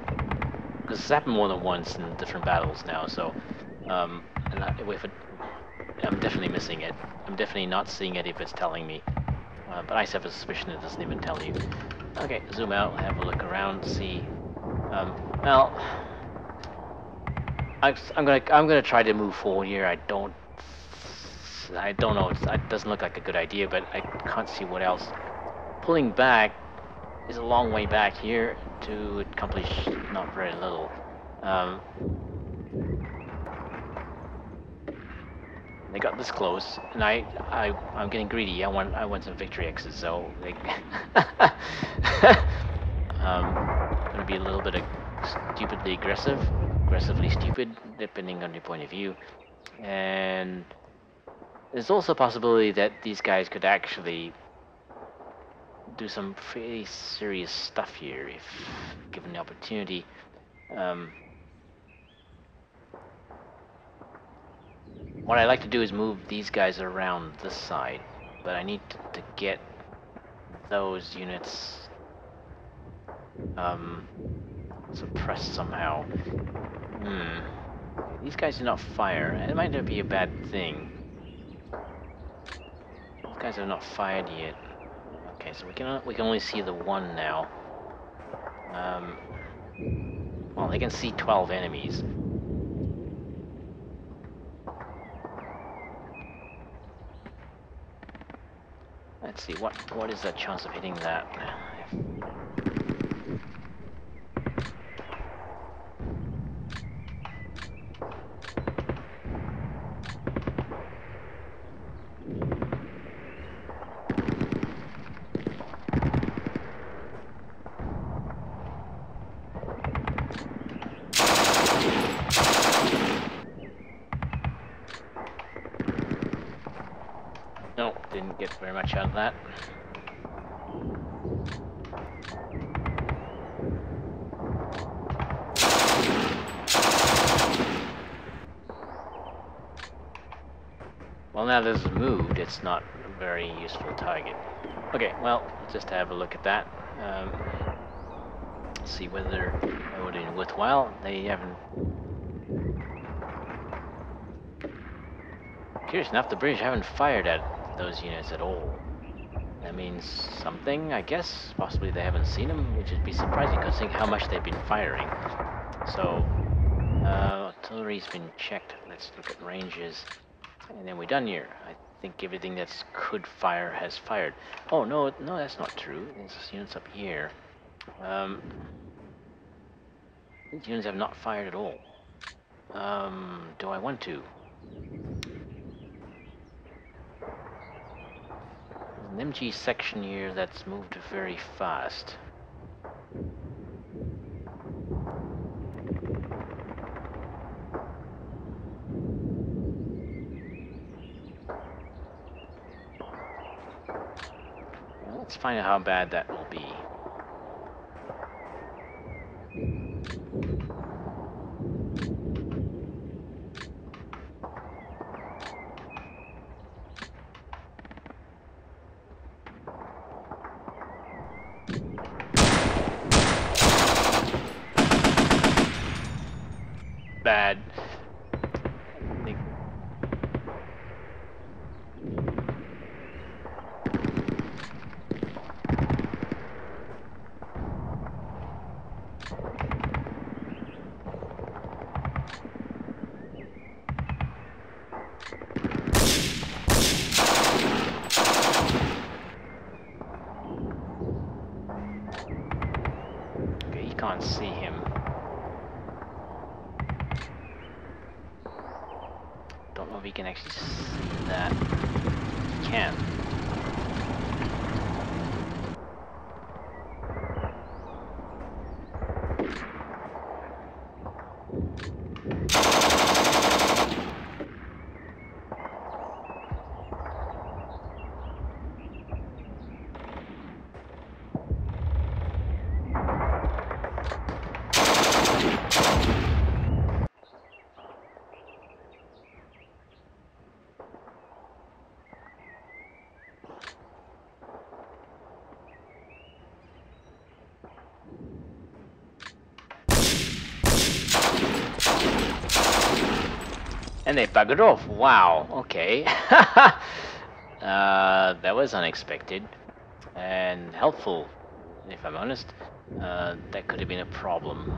because it's happened more than once in different battles now. So, and if it, I'm definitely missing it. I'm definitely not seeing it if it's telling me. But I have a suspicion it doesn't even tell you. Okay, zoom out, have a look around, see. Well, I'm gonna try to move forward here. I don't know. It doesn't look like a good idea, but I can't see what else. Pulling back is a long way back here to accomplish not very little. They got this close, and I'm getting greedy. I want some victory X's, so like, gonna be a little bit stupidly aggressively stupid, depending on your point of view. And there's also a possibility that these guys could actually do some pretty serious stuff here if given the opportunity. What I like to do is move these guys around this side, but I need to get those units suppressed somehow. These guys do not fire. It might not be a bad thing. These guys have not fired yet. Okay, so we can only see the one now. Well, they can see 12 enemies. Let's see, what is the chance of hitting that? No, didn't get very much out of that. Well, now that it's moved, it's not a very useful target. Okay, well, let's just have a look at that. See whether it would be worthwhile. They haven't. Curious enough, the British haven't fired at those units at all. That means something, I guess. Possibly they haven't seen them, which would be surprising considering how much they've been firing. So, artillery's been checked. Let's look at ranges. And then we're done here. I think everything that's could fire has fired. Oh, no, that's not true. There's units up here. These units have not fired at all. Do I want to? There's an MG section here that's moved very fast. Well, let's find out how bad that will be. Bad. Okay, you can't see him. Don't know if he can actually see that. He can. And they buggered off. Wow, okay. That was unexpected and helpful, if I'm honest. That could have been a problem.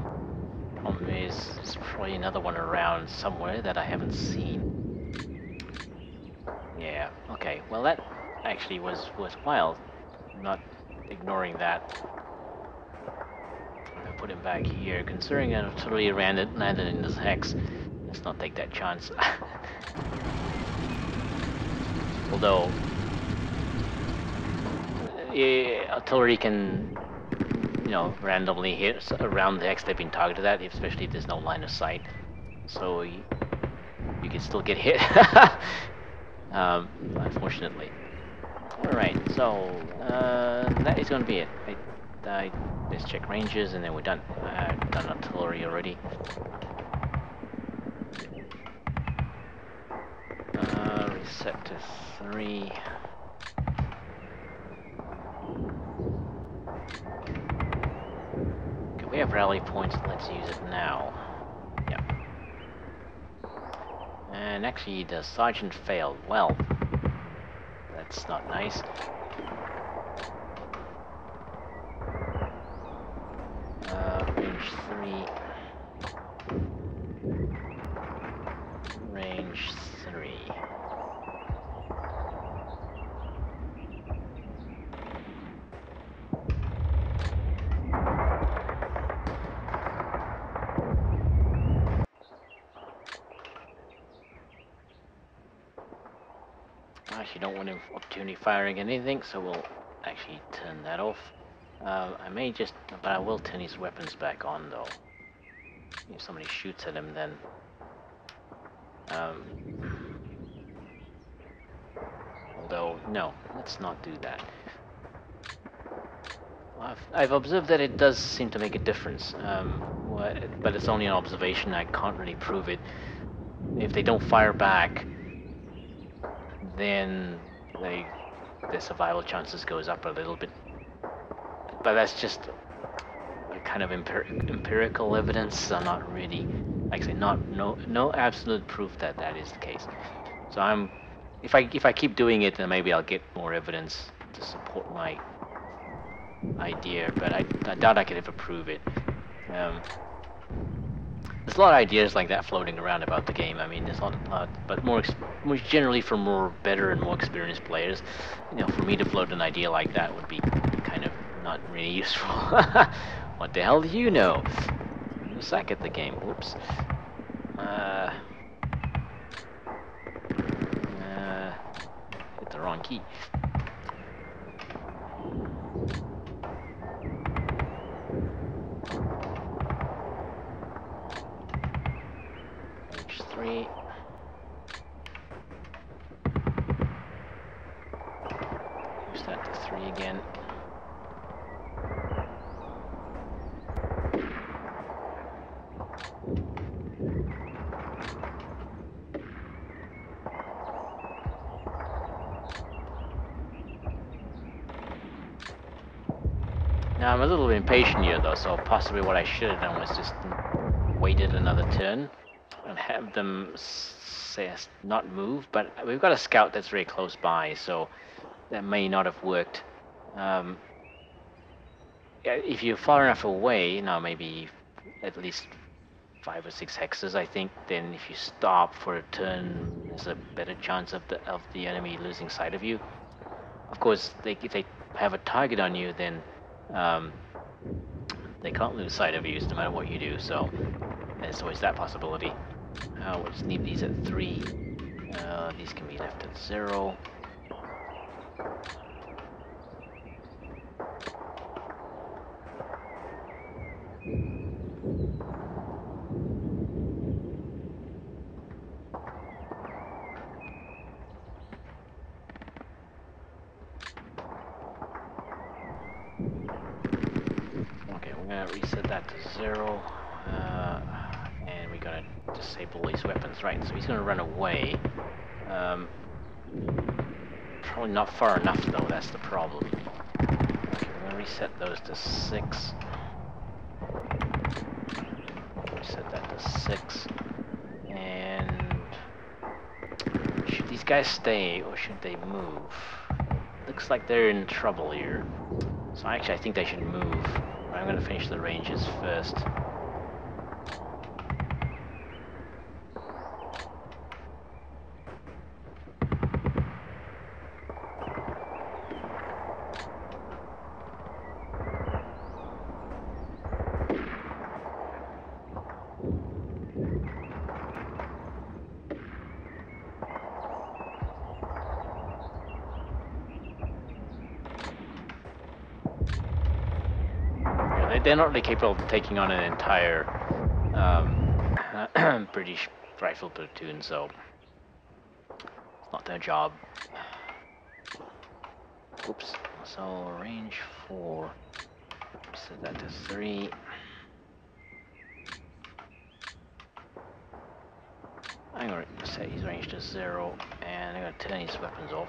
Problem is, there's probably another one around somewhere that I haven't seen. Yeah, okay. Well, that actually was worthwhile. Not ignoring that. I'm gonna put him back here. Considering I totally landed in this hex, let's not take that chance. Although, artillery can, you know, randomly hit around the hex they've been targeted at, especially if there's no line of sight. So you can still get hit. Unfortunately. Alright, so that is going to be it. Let's check ranges and then we're done. I've done artillery already. Reset to 3. Okay, we have rally points, let's use it now. Yep. And actually the sergeant failed. Well, that's not nice. Range 3. Range 3. I actually don't want him opportunity firing anything, so we'll actually turn that off. I may just, but I will turn his weapons back on though. If somebody shoots at him, then although no, let's not do that. I've observed that it does seem to make a difference, but it's only an observation. I can't really prove it. If they don't fire back, then their survival chances goes up a little bit. But that's just a kind of empirical evidence. So not really, like I say, no absolute proof that that is the case. So if I keep doing it, then maybe I'll get more evidence to support my idea. But I doubt I could ever prove it. There's a lot of ideas like that floating around about the game. I mean, there's a lot, but more generally for better and more experienced players. You know, for me to float an idea like that would be kind of not really useful. What the hell do you know? You suck at the game. Whoops. Hit the wrong key. H3. Push that to 3 again. Now I'm a little impatient here though, so possibly what I should have done was just waited another turn and have them say not move, but we've got a scout that's very close by, so that may not have worked. If you're far enough away, now maybe at least 5 or 6 hexes, I think, then if you stop for a turn, there's a better chance of the enemy losing sight of you. Of course, if they have a target on you, then they can't lose sight of you no matter what you do, so there's always that possibility. We'll just leave these at 3. These can be left at 0. Okay, we're gonna reset that to 0. And we're gonna disable these weapons. Right, so he's gonna run away. Probably not far enough though, that's the problem. Okay, we're gonna reset those to 6. Reset that to 6. And guys stay or should they move? Looks like they're in trouble here. So actually I think they should move. I'm gonna finish the ranges first. They're not really capable of taking on an entire British rifle platoon, so it's not their job. Oops. So range 4. Set that to 3. I'm going to set his range to 0, and I'm going to turn his weapons off.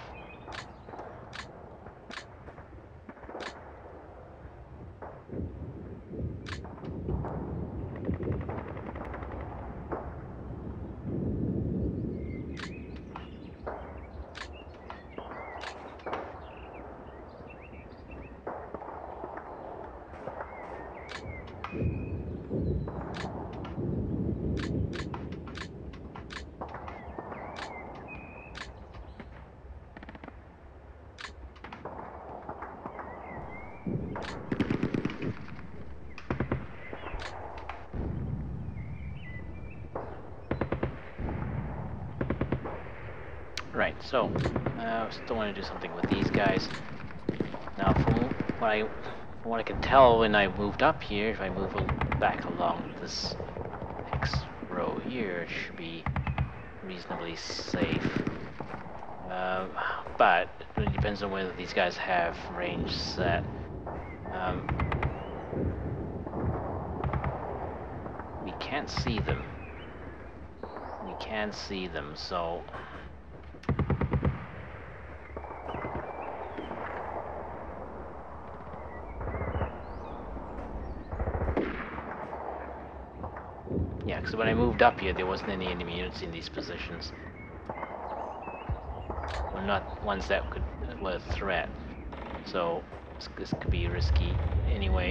Right, so I still want to do something with these guys. Now, from what I can tell when I moved up here, if I move back along this X row here, it should be reasonably safe. But it depends on whether these guys have range set. We can't see them. We can see them, so yeah, because when I moved up here, there wasn't any enemy units in these positions. Well, not ones that were a threat. So this could be risky anyway.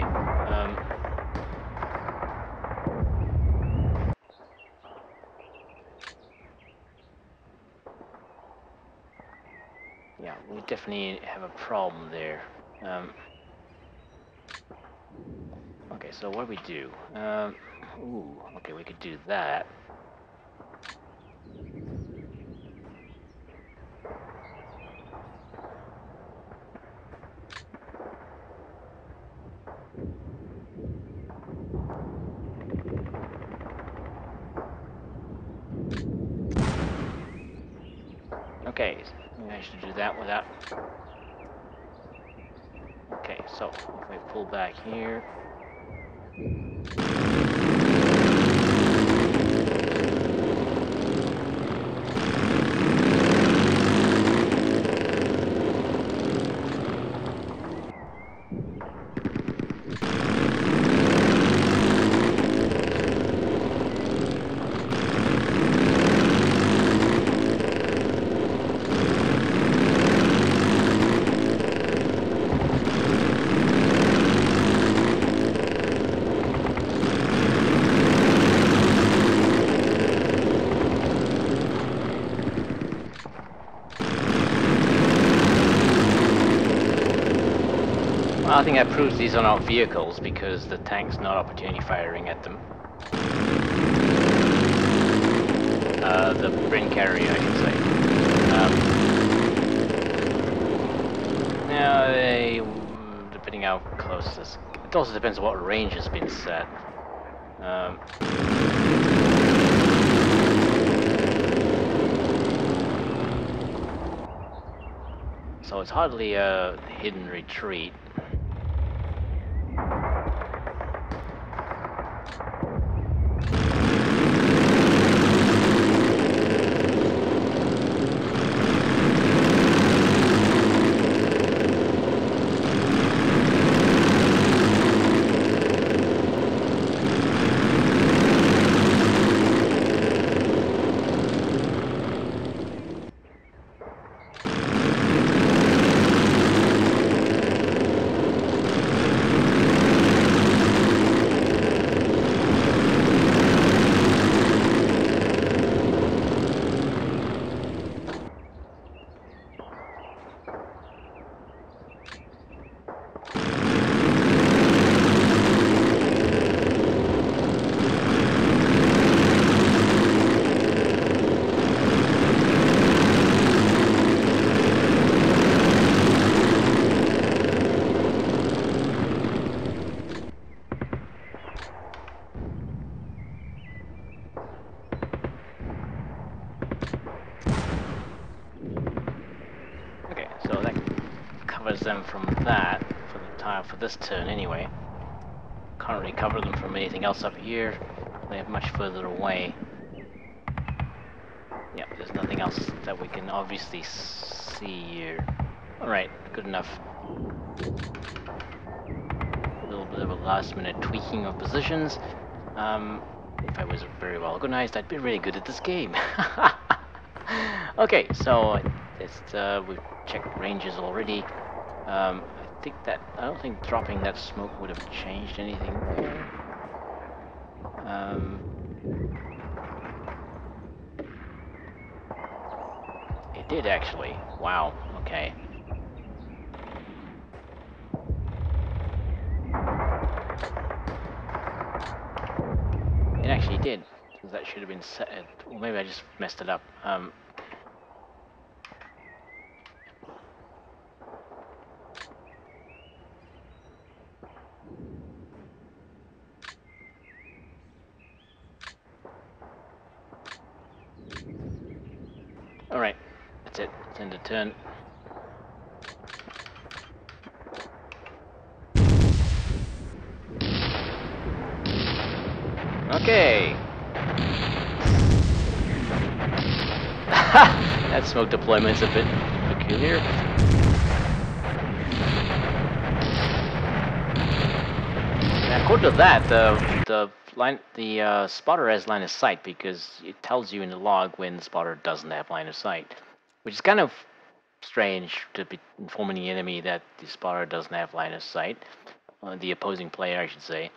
Yeah, we definitely have a problem there. Okay, so what do we do? Ooh, okay, we could do that. Okay, maybe I should do that without... Okay, so if I pull back here... I think that proves these are not vehicles because the tank's not opportunity firing at them. The Brin carrier, I should say. Now, depending how close this... It also depends on what range has been set. So it's hardly a hidden retreat. Okay, so that covers them from that for the time for this turn anyway. Can't really cover them from anything else up here. They're much further away. Yeah, there's nothing else that we can obviously see here. Alright, good enough. A little bit of a last minute tweaking of positions. If I was very well organized, I'd be really good at this game. Okay, so we've checked ranges already. I don't think dropping that smoke would have changed anything there. It did actually. Wow. Okay. It actually did. So that should have been set. Well, maybe I just messed it up. All right. That's it. It's end of turn. Okay. That smoke deployment's a bit peculiar. Now, according to that, the spotter has line of sight because it tells you in the log when the spotter doesn't have line of sight, which is kind of strange to be informing the enemy that the spotter doesn't have line of sight. The opposing player, I should say.